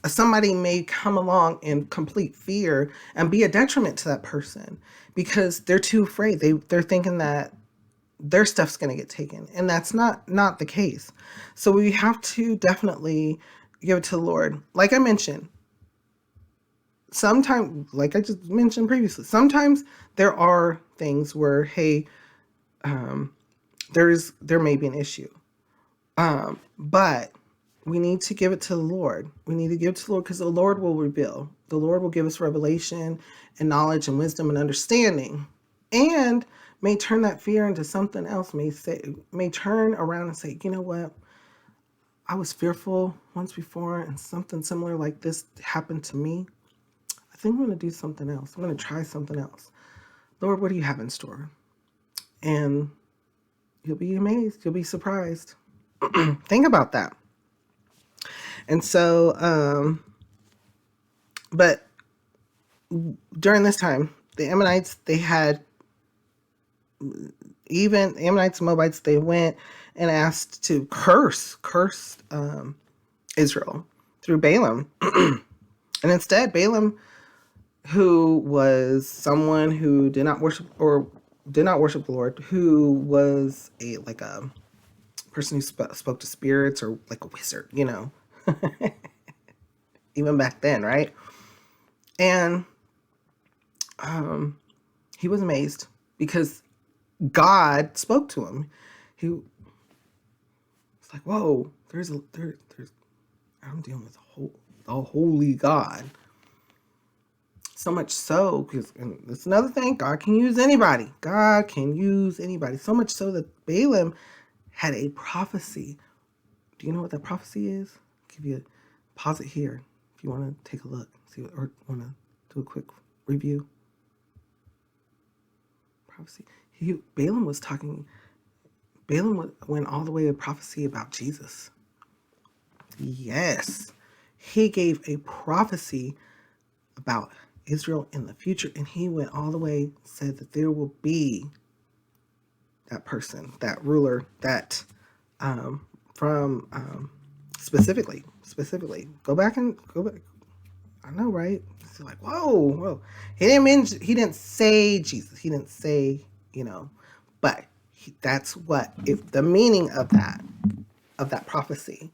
somebody may come along in complete fear and be a detriment to that person because they're too afraid. They're thinking that their stuff's going to get taken, and that's not the case. So we have to definitely give it to the Lord. Like I mentioned, like I just mentioned previously, sometimes there are things where, hey, there may be an issue, but we need to give it to the Lord. We need to give it to the Lord because the Lord will reveal. The Lord will give us revelation and knowledge and wisdom and understanding, and may turn that fear into something else. May turn around and say, you know what? I was fearful once before, and something similar like this happened to me. I think I'm going to do something else. I'm going to try something else. Lord, what do you have in store? And you'll be amazed. You'll be surprised. Think about that. And so, but during this time, the Ammonites, even Ammonites and Moabites, they went and asked to curse Israel through Balaam. And instead, Balaam, who was someone who did not worship the Lord, who was a person who spoke to spirits, or like a wizard, even back then, right? And he was amazed because God spoke to him. He was like, "Whoa, there's I'm dealing with the holy God." So much so, because that's another thing, God can use anybody. God can use anybody. So much so that Balaam had a prophecy. Do you know what that prophecy is? I'll give you pause it here if you want to take a look, or want to do a quick review. Prophecy. Balaam was talking Balaam went all the way to prophecy about Jesus. Yes. He gave a prophecy about Israel in the future, and he went all the way, said that there will be that person, that ruler, that from specifically, go back. I know, right? It's like, whoa. He didn't say Jesus. He didn't say, but that's what, if the meaning of that prophecy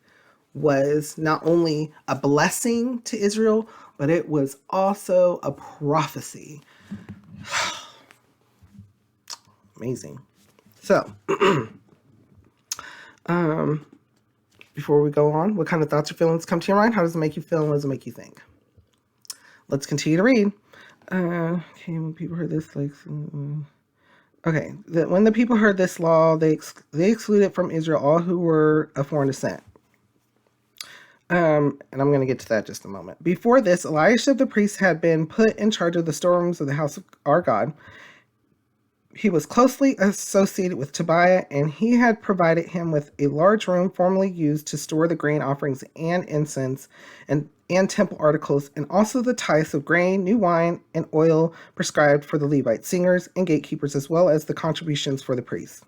was not only a blessing to Israel, but it was also a prophecy. Amazing. So, before we go on, what kind of thoughts or feelings come to your mind? How does it make you feel, and what does it make you think? Let's continue to read. Okay, when people heard this, when the people heard this law, they excluded from Israel all who were of foreign descent. And I'm going to get to that in just a moment. Before this, Elisha the priest had been put in charge of the storerooms of the house of our God. He was closely associated with Tobiah, and he had provided him with a large room formerly used to store the grain offerings and incense and temple articles, and also the tithes of grain, new wine, and oil prescribed for the Levite singers and gatekeepers, as well as the contributions for the priests.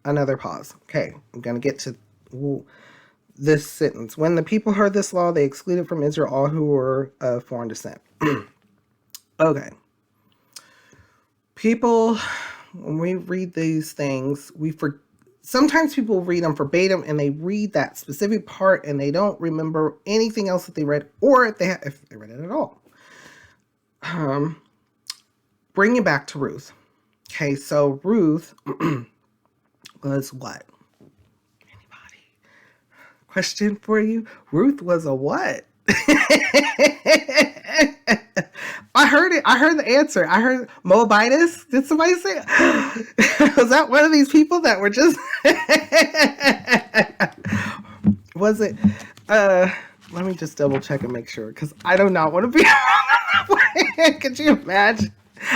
Another pause. Okay, I'm going to get to this sentence. When the people heard this law, they excluded from Israel all who were of foreign descent. Okay. People, when we read these things, sometimes people read them verbatim, and they read that specific part and they don't remember anything else that they read, or if they read it at all. Bring it back to Ruth. Okay, so Ruth was what? Anybody? Question for you. Ruth was a what? I heard it. I heard the answer. I heard Moabitess. Did somebody say it? Was that one of these people that were just... Was it? Let me just double check and make sure, because I do not want to be wrong. Could you imagine?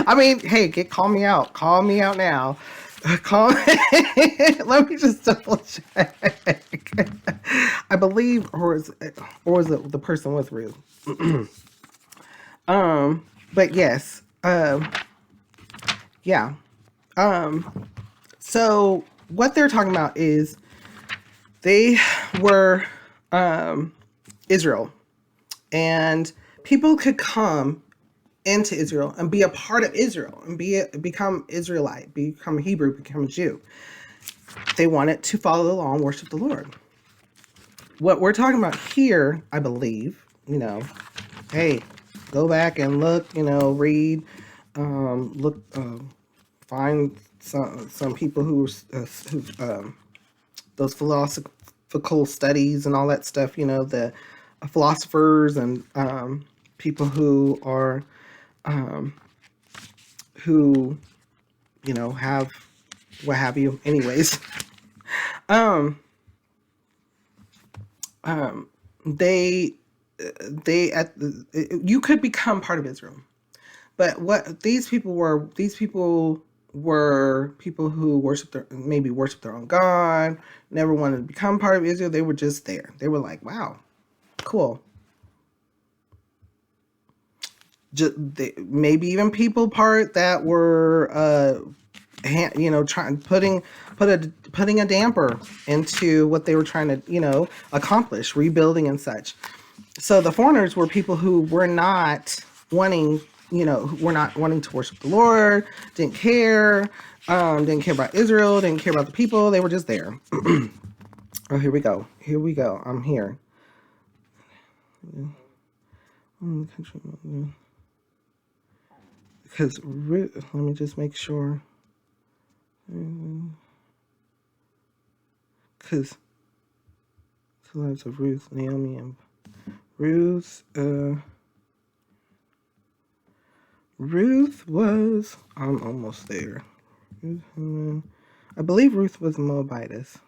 I mean, hey, call me out. Call me out now. Let me just double check. I believe, or is it the person with Ruth? But yes, yeah. So what they're talking about is they were Israel, and people could come into Israel and be a part of Israel and become Israelite, become Hebrew, become a Jew. They wanted to follow the law and worship the Lord. What we're talking about here, I believe, hey, go back and look, read, find some people who those philosophical studies and all that stuff, the philosophers and people who are who have what have you. Anyways, you could become part of Israel, but what these people were people who worshiped their own God, never wanted to become part of Israel. They were just there. They were like, wow, cool. Maybe even people part that were putting a damper into what they were trying to accomplish, rebuilding and such. So the foreigners were people who were not wanting to worship the Lord, didn't care about Israel, didn't care about the people. They were just there. Oh, here we go. I'm here. Because let me just make sure. Because the lives of Ruth, Naomi, and Ruth. Ruth was. I'm almost there. I believe Ruth was Moabitess.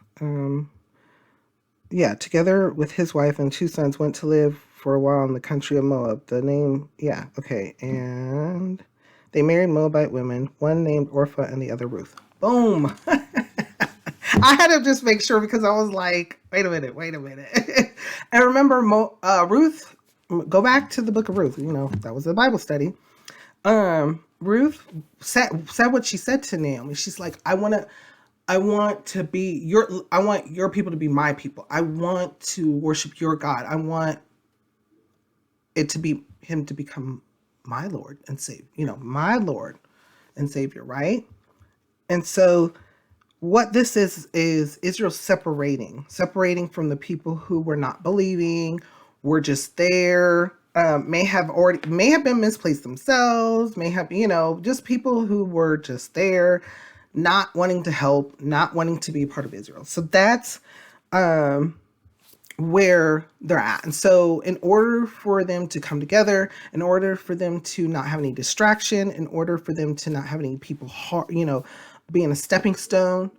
Yeah, together with his wife and 2 sons, went to live for a while in the country of Moab. The name, yeah, okay, and they married Moabite women, one named Orpah and the other Ruth. Boom! I had to just make sure because I was like, wait a minute, wait a minute. And remember, Ruth, go back to the book of Ruth. That was a Bible study. Ruth said what she said to Naomi. She's like, I want your people to be my people. I want to worship your God. I want it to be him to become my Lord and Savior, my Lord and Savior, right? And so what this is Israel separating from the people who were not believing, were just there, may have been misplaced themselves, may have, just people who were just there, not wanting to help, not wanting to be part of Israel. So that's where they're at. And so in order for them to come together, in order for them to not have any distraction, in order for them to not have any people, being a stepping stone,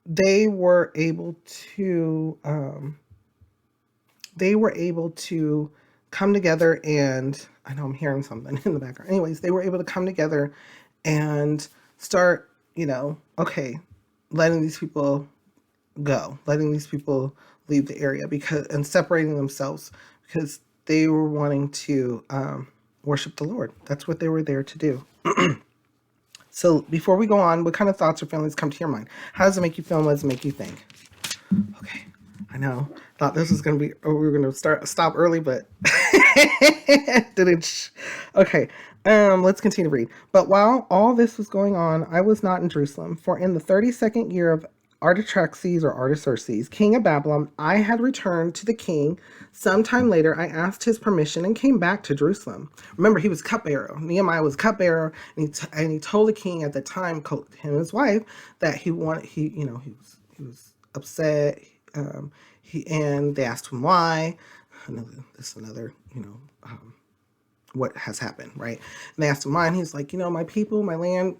they were able to come together. And I know I'm hearing something in the background. Anyways, they were able to come together and start, okay, letting these people go, letting these people leave the area, and separating themselves because they were wanting to worship the Lord. That's what they were there to do. So before we go on, what kind of thoughts or feelings come to your mind? How does it make you feel and what does it make you think? Okay, I know. Thought this was going to be, we were going to stop early, but didn't. Okay, let's continue to read. But while all this was going on, I was not in Jerusalem, for in the 32nd year of Artaxerxes, king of Babylon, I had returned to the king. Sometime later, I asked his permission and came back to Jerusalem. Remember, he was cupbearer. Nehemiah was cupbearer, and he told the king at the time, him and his wife, that he was upset. And they asked him why. Another, what has happened, right? And they asked him why, and he's like, my people, my land,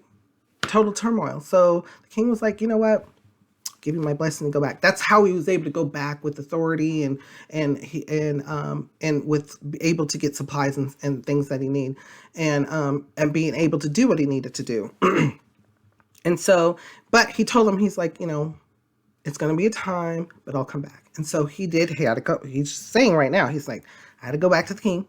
total turmoil. So the king was like, you know what? Give you my blessing and go back. That's how he was able to go back with authority and with able to get supplies and things that he needed, and being able to do what he needed to do. And so, but he told him, he's like, it's going to be a time, but I'll come back. And so he did. He had to go. He's saying right now, he's like, I had to go back to the king.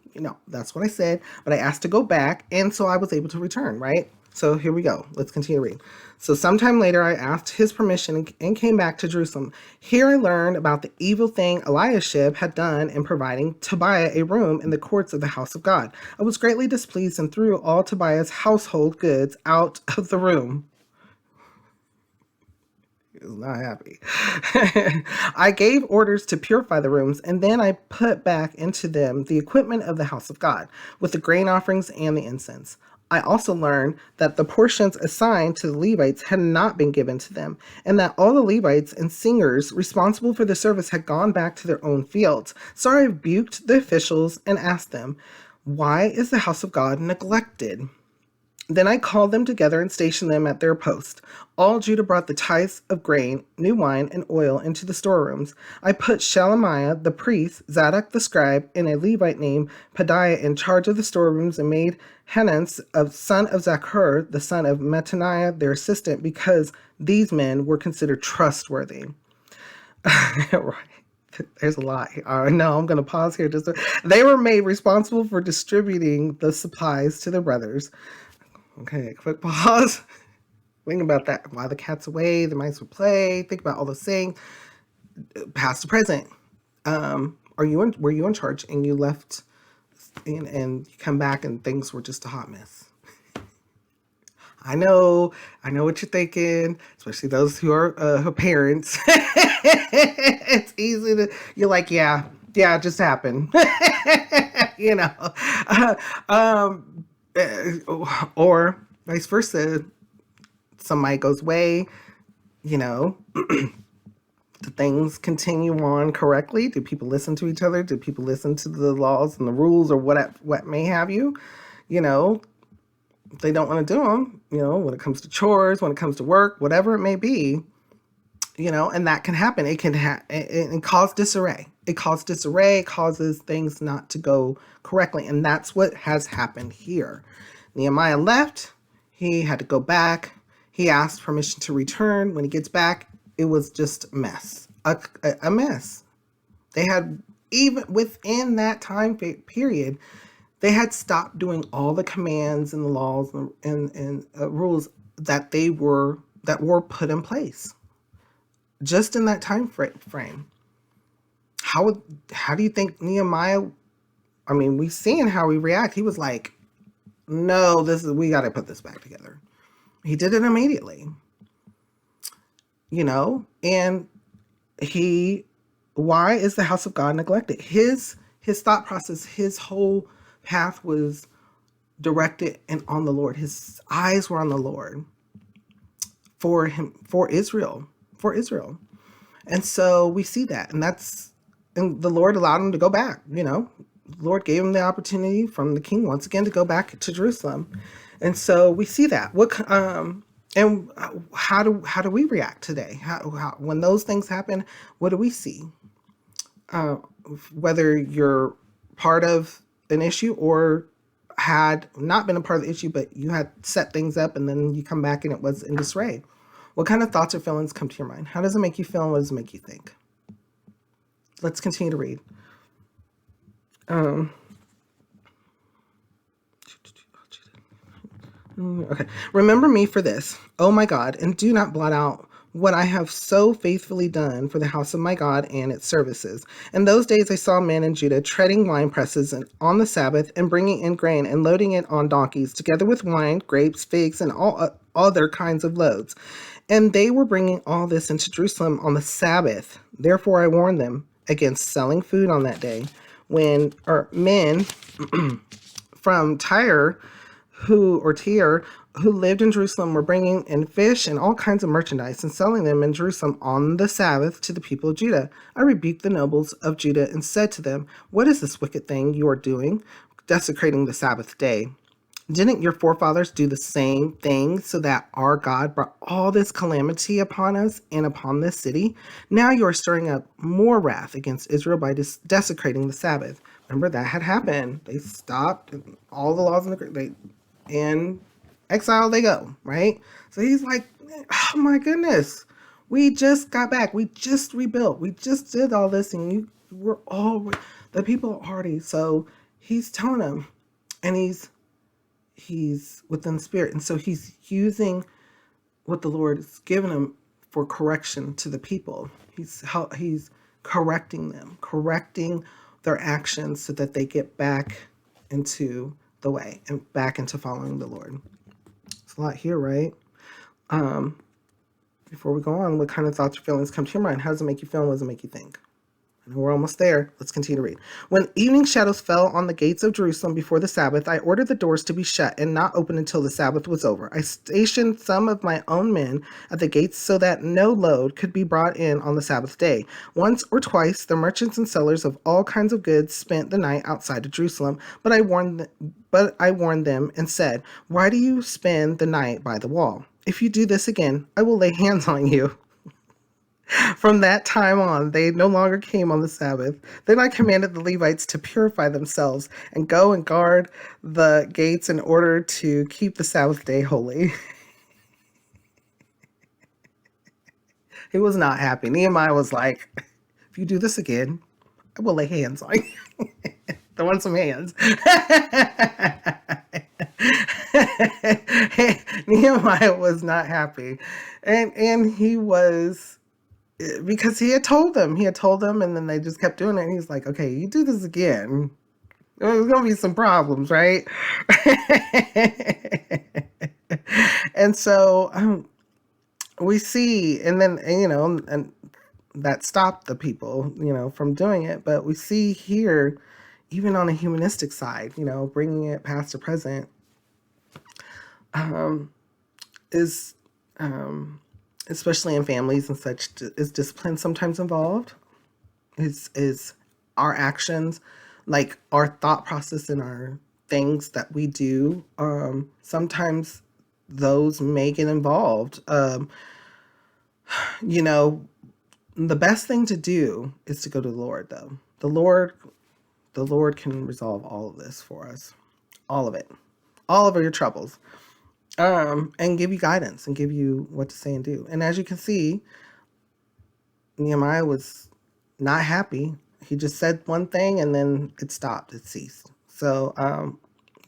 That's what I said, but I asked to go back. And so I was able to return, right? So here we go. Let's continue reading. So sometime later, I asked his permission and came back to Jerusalem. Here I learned about the evil thing Eliashib had done in providing Tobiah a room in the courts of the house of God. I was greatly displeased and threw all Tobiah's household goods out of the room. He was not happy. I gave orders to purify the rooms, and then I put back into them the equipment of the house of God, with the grain offerings and the incense. I also learned that the portions assigned to the Levites had not been given to them, and that all the Levites and singers responsible for the service had gone back to their own fields. So I rebuked the officials and asked them, why is the house of God neglected? Then I called them together and stationed them at their post. All Judah brought the tithes of grain, new wine, and oil into the storerooms. I put Shelemiah the priest, Zadok the scribe, and a Levite named Pedaiah in charge of the storerooms, and made Hanans, son of Zakur, the son of Mattaniah, their assistant, because these men were considered trustworthy. Right. There's a lot. No, I'm going to pause here. They were made responsible for distributing the supplies to their brothers. Okay, quick pause. Think about that. While the cat's away, the mice will play. Think about all those things. Past to present. Were you in charge and you left and you come back and things were just a hot mess? I know what you're thinking, especially those who are parents. It's easy you're like, yeah, it just happened. Or vice versa. Somebody goes away, do things continue on correctly? Do people listen to each other? Do people listen to the laws and the rules or what may have you? They don't want to do them, when it comes to chores, when it comes to work, whatever it may be, and that can happen. It can it cause disarray. It causes things not to go correctly. And that's what has happened here. Nehemiah left. He had to go back. He asked permission to return. When he gets back, it was just a mess. A mess. They had, even within that time period, they had stopped doing all the commands and the laws and rules that were put in place just in that time frame. How do you think Nehemiah? I mean, we seen how he react. He was like, "No, we got to put this back together." He did it immediately, and why is the house of God neglected? His thought process, his whole path was directed and on the Lord. His eyes were on the Lord for Israel. And so we see that, and the Lord allowed him to go back. The Lord gave him the opportunity from the king once again to go back to Jerusalem. And so we see that. And how do we react today? How when those things happen, what do we see? Whether you're part of an issue or had not been a part of the issue, but you had set things up and then you come back and it was in disarray. What kind of thoughts or feelings come to your mind? How does it make you feel and what does it make you think? Let's continue to read. Okay. Remember me for this, oh my God, and do not blot out what I have so faithfully done for the house of my God and its services. In those days I saw men in Judah treading wine presses on the Sabbath and bringing in grain and loading it on donkeys, together with wine, grapes, figs, and all other kinds of loads. And they were bringing all this into Jerusalem on the Sabbath. Therefore I warned them against selling food on that day, when men from Tyre who lived in Jerusalem were bringing in fish and all kinds of merchandise and selling them in Jerusalem on the Sabbath to the people of Judah. I rebuked the nobles of Judah and said to them, what is this wicked thing you are doing, desecrating the Sabbath day? Didn't your forefathers do the same thing so that our God brought all this calamity upon us and upon this city? Now you are stirring up more wrath against Israel by desecrating the Sabbath. Remember, that had happened. They stopped all the laws in exile they go, right? So he's like, oh my goodness, we just got back. We just rebuilt. We just did all this and the people already. So he's telling them, and he's within the spirit. And so he's using what the Lord has given him for correction to the people. He's correcting them, correcting their actions so that they get back into the way and back into following the Lord. It's a lot here, right? Before we go on, what kind of thoughts or feelings come to your mind? How does it make you feel and what does it make you think? And we're almost there. Let's continue to read. When evening shadows fell on the gates of Jerusalem before the Sabbath, I ordered the doors to be shut and not open until the Sabbath was over. I stationed some of my own men at the gates so that no load could be brought in on the Sabbath day. Once or twice, the merchants and sellers of all kinds of goods spent the night outside of Jerusalem, but I warned them and said, why do you spend the night by the wall? If you do this again, I will lay hands on you. From that time on, they no longer came on the Sabbath. Then I commanded the Levites to purify themselves and go and guard the gates in order to keep the Sabbath day holy. He was not happy. Nehemiah was like, if you do this again, I will lay hands on you. Throw in some hands. Nehemiah was not happy. And he was, because he had told them, and then they just kept doing it. And he's like, okay, you do this again, there's going to be some problems, right? And so we see, and then, and that stopped the people, from doing it. But we see here, even on a humanistic side, bringing it past to present, is, especially in families and such, is discipline sometimes involved? Is our actions, like our thought process and our things that we do, sometimes those may get involved. The best thing to do is to go to the Lord, though. The Lord can resolve all of this for us. All of it. All of your troubles. and give you guidance and give you what to say and do. And as you can see, Nehemiah was not happy. He just said one thing and then it stopped, it ceased. So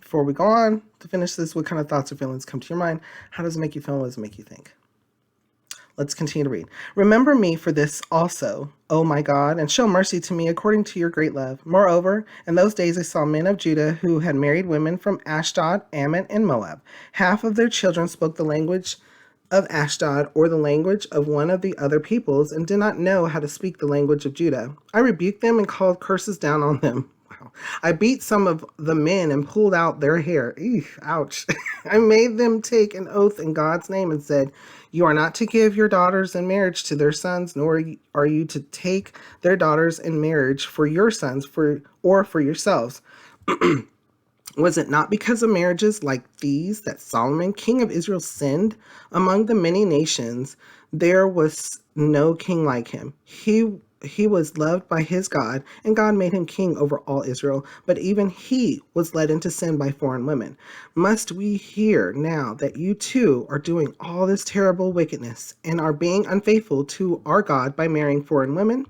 before we go on to finish this, what kind of thoughts or feelings come to your mind? How does it make you feel? What does it make you think? Let's continue to read. Remember me for this also, O my God, and show mercy to me according to your great love. Moreover, in those days I saw men of Judah who had married women from Ashdod, Ammon, and Moab. Half of their children spoke the language of Ashdod or the language of one of the other peoples and did not know how to speak the language of Judah. I rebuked them and called curses down on them. Wow. I beat some of the men and pulled out their hair. Eesh, ouch. I made them take an oath in God's name and said, you are not to give your daughters in marriage to their sons, nor are you to take their daughters in marriage for your sons or for yourselves. Was it not because of marriages like these that Solomon, king of Israel, sinned? Among the many nations, there was no king like him. He was loved by his God, and God made him king over all Israel. But even he was led into sin by foreign women. Must we hear now that you too are doing all this terrible wickedness and are being unfaithful to our God by marrying foreign women?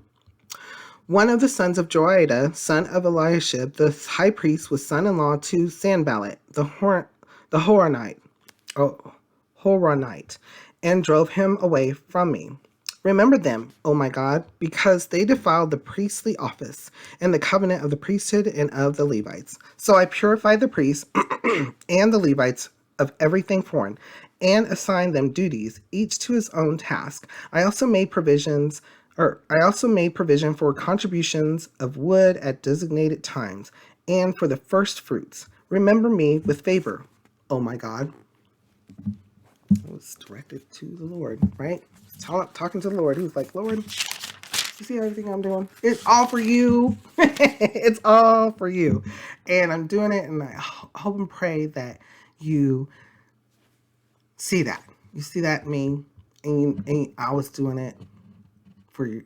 One of the sons of Joiada, son of Eliashib, the high priest, was son-in-law to Sanballat, the Horonite, and drove him away from me. Remember them, O my God, because they defiled the priestly office and the covenant of the priesthood and of the Levites. So I purified the priests and the Levites of everything foreign and assigned them duties, each to his own task. I also made provision for contributions of wood at designated times and for the first fruits. Remember me with favor, oh my God. It was directed to the Lord, right? Talking to the Lord. He was like, Lord, you see everything I'm doing? It's all for you. It's all for you. And I'm doing it, and I hope and pray that you see that. You see that in me, and I was doing it for the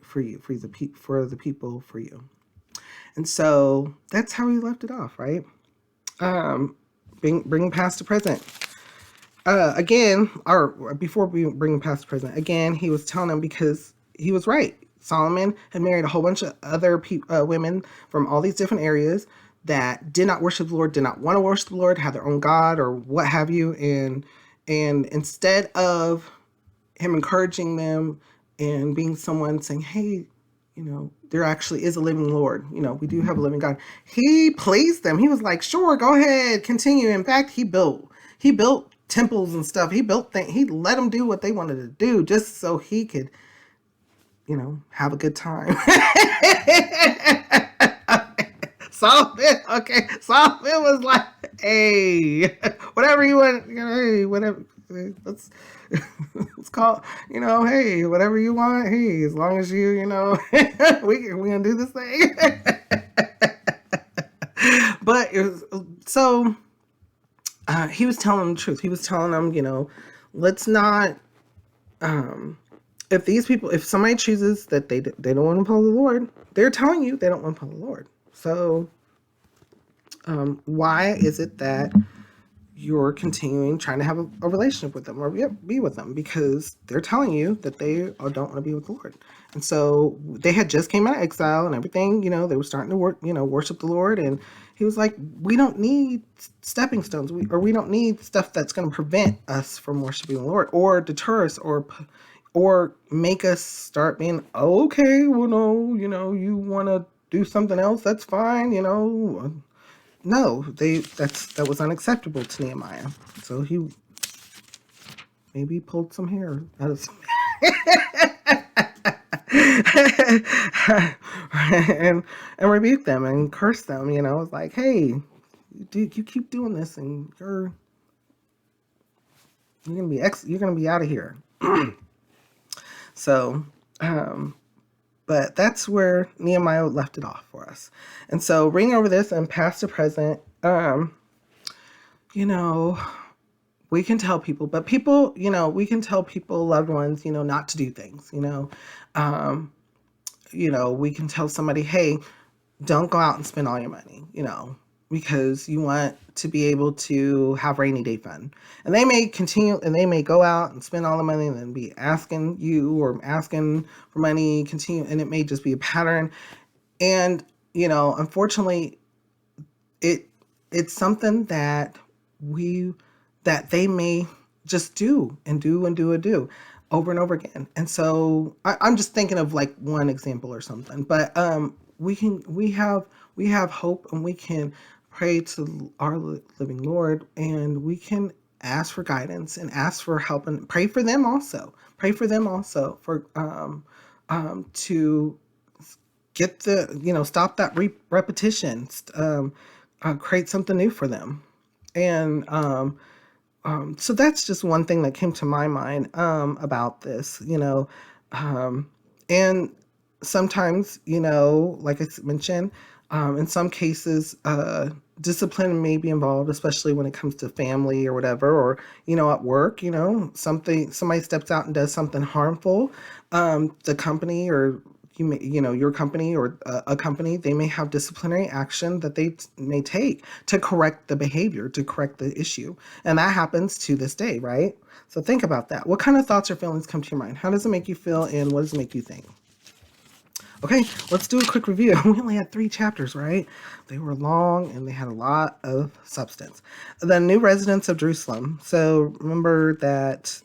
people, for you. And so that's how he left it off, right? Bring past to present. Again, or before we bring past to present, again, he was telling them because he was right. Solomon had married a whole bunch of other women from all these different areas that did not worship the Lord, did not want to worship the Lord, have their own God or what have you. And instead of him encouraging them and being someone saying, hey, there actually is a living Lord. We do have a living God. He pleased them. He was like, sure, go ahead, continue. In fact, he built temples and stuff. He built things. He let them do what they wanted to do just so he could, have a good time. Solomon was like, hey, whatever you want, hey, whatever. Let's call, hey, whatever you want. Hey, as long as you, we gonna do this thing. But it was, so he was telling them the truth. He was telling them, let's not, if somebody chooses that they don't want to follow the Lord, they're telling you they don't want to follow the Lord. So why is it that you're continuing trying to have a relationship with them or be with them? Because they're telling you that they don't want to be with the Lord. And so they had just came out of exile and everything, they were starting to worship the Lord. And he was like, we don't need stepping stones, we don't need stuff that's going to prevent us from worshiping the Lord or deter us or make us start being, oh, okay, well, no, you want to do something else, that's fine, No, that was unacceptable to Nehemiah. So he maybe pulled some hair out of some and rebuked them and cursed them. It was like, hey, you keep doing this, and you're gonna be out of here. So, but that's where Nehemiah left it off for us. And so, reading over this and past to present, we can tell people, but people, we can tell people, loved ones, not to do things, we can tell somebody, hey, don't go out and spend all your money, because you want to be able to have rainy day fun. And they may continue and they may go out and spend all the money and then be asking you or asking for money, continue, and it may just be a pattern. And, unfortunately, it it's something that they may just do and do and do and do over and over again. And so I'm just thinking of like one example or something, but we have hope, and we can pray to our living Lord, and we can ask for guidance and ask for help, and pray for them also for to get stop that repetition, create something new for them. And so that's just one thing that came to my mind about this, and sometimes, like I mentioned, in some cases, discipline may be involved, especially when it comes to family or whatever, or, at work, somebody steps out and does something harmful. The company, or your company, or a company, they may have disciplinary action that they may take to correct the behavior, to correct the issue. And that happens to this day, right? So think about that. What kind of thoughts or feelings come to your mind? How does it make you feel, and what does it make you think? Okay, let's do a quick review. We only had 3 chapters, right? They were long and they had a lot of substance. The new residents of Jerusalem. So remember that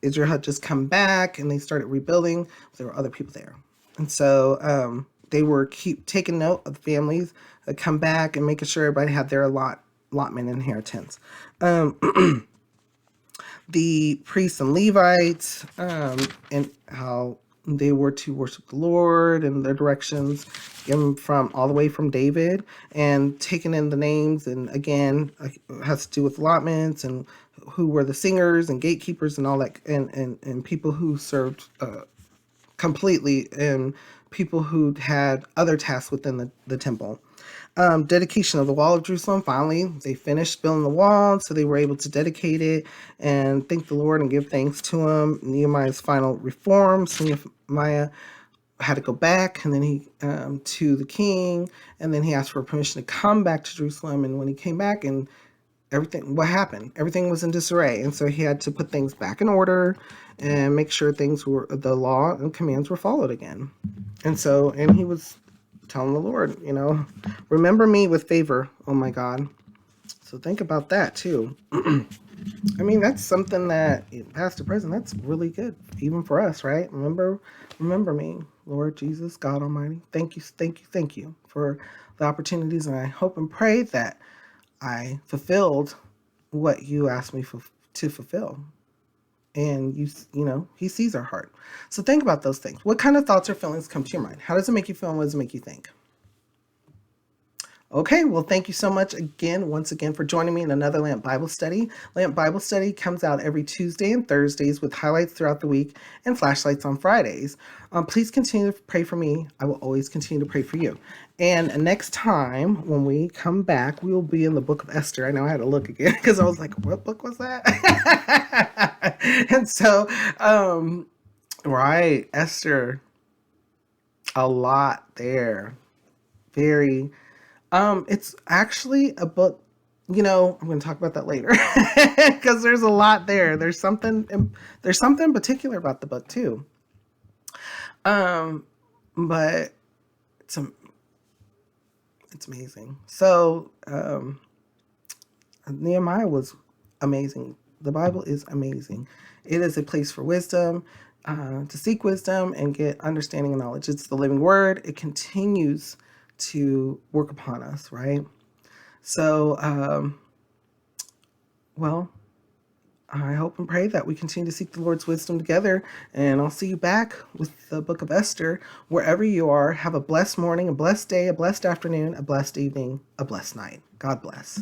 Israel had just come back and they started rebuilding. There were other people there. And so they were keep taking note of the families that come back and making sure everybody had their allotment inheritance. The priests and Levites, and how they were to worship the Lord and their directions given from all the way from David, and taking in the names, and again it has to do with allotments and who were the singers and gatekeepers and all that, and people who served completely, and people who had other tasks within the temple. Dedication of the wall of Jerusalem. Finally, they finished building the wall, so they were able to dedicate it and thank the Lord and give thanks to him. Nehemiah's final reforms. Nehemiah had to go back, and then he to the king, and then he asked for permission to come back to Jerusalem. And when he came back, and what happened? Everything was in disarray, and so he had to put things back in order and make sure the law and commands were followed again. And he was telling the Lord, remember me with favor, oh my God. So think about that too. I mean, that's something that, past to present, that's really good, even for us, right? Remember me, Lord Jesus, God Almighty. Thank you for the opportunities, and I hope and pray that I fulfilled what you asked me to fulfill. And he sees our heart. So think about those things. What kind of thoughts or feelings come to your mind? How does it make you feel, and what does it make you think? Okay, well, thank you so much once again, for joining me in another Lamp Bible Study. Lamp Bible Study comes out every Tuesday and Thursdays with highlights throughout the week and flashlights on Fridays. Please continue to pray for me. I will always continue to pray for you. And next time when we come back, we will be in the book of Esther. I know I had to look again because I was like, what book was that? And so, right, Esther, a lot there. Very... it's actually a book, I'm going to talk about that later because there's a lot there. There's something particular about the book too. But it's amazing. So, Nehemiah was amazing. The Bible is amazing. It is a place for wisdom, to seek wisdom and get understanding and knowledge. It's the living word. It continues to work upon us, right? So, I hope and pray that we continue to seek the Lord's wisdom together, and I'll see you back with the book of Esther. Wherever you are, have a blessed morning, a blessed day, a blessed afternoon, a blessed evening, a blessed night. God bless.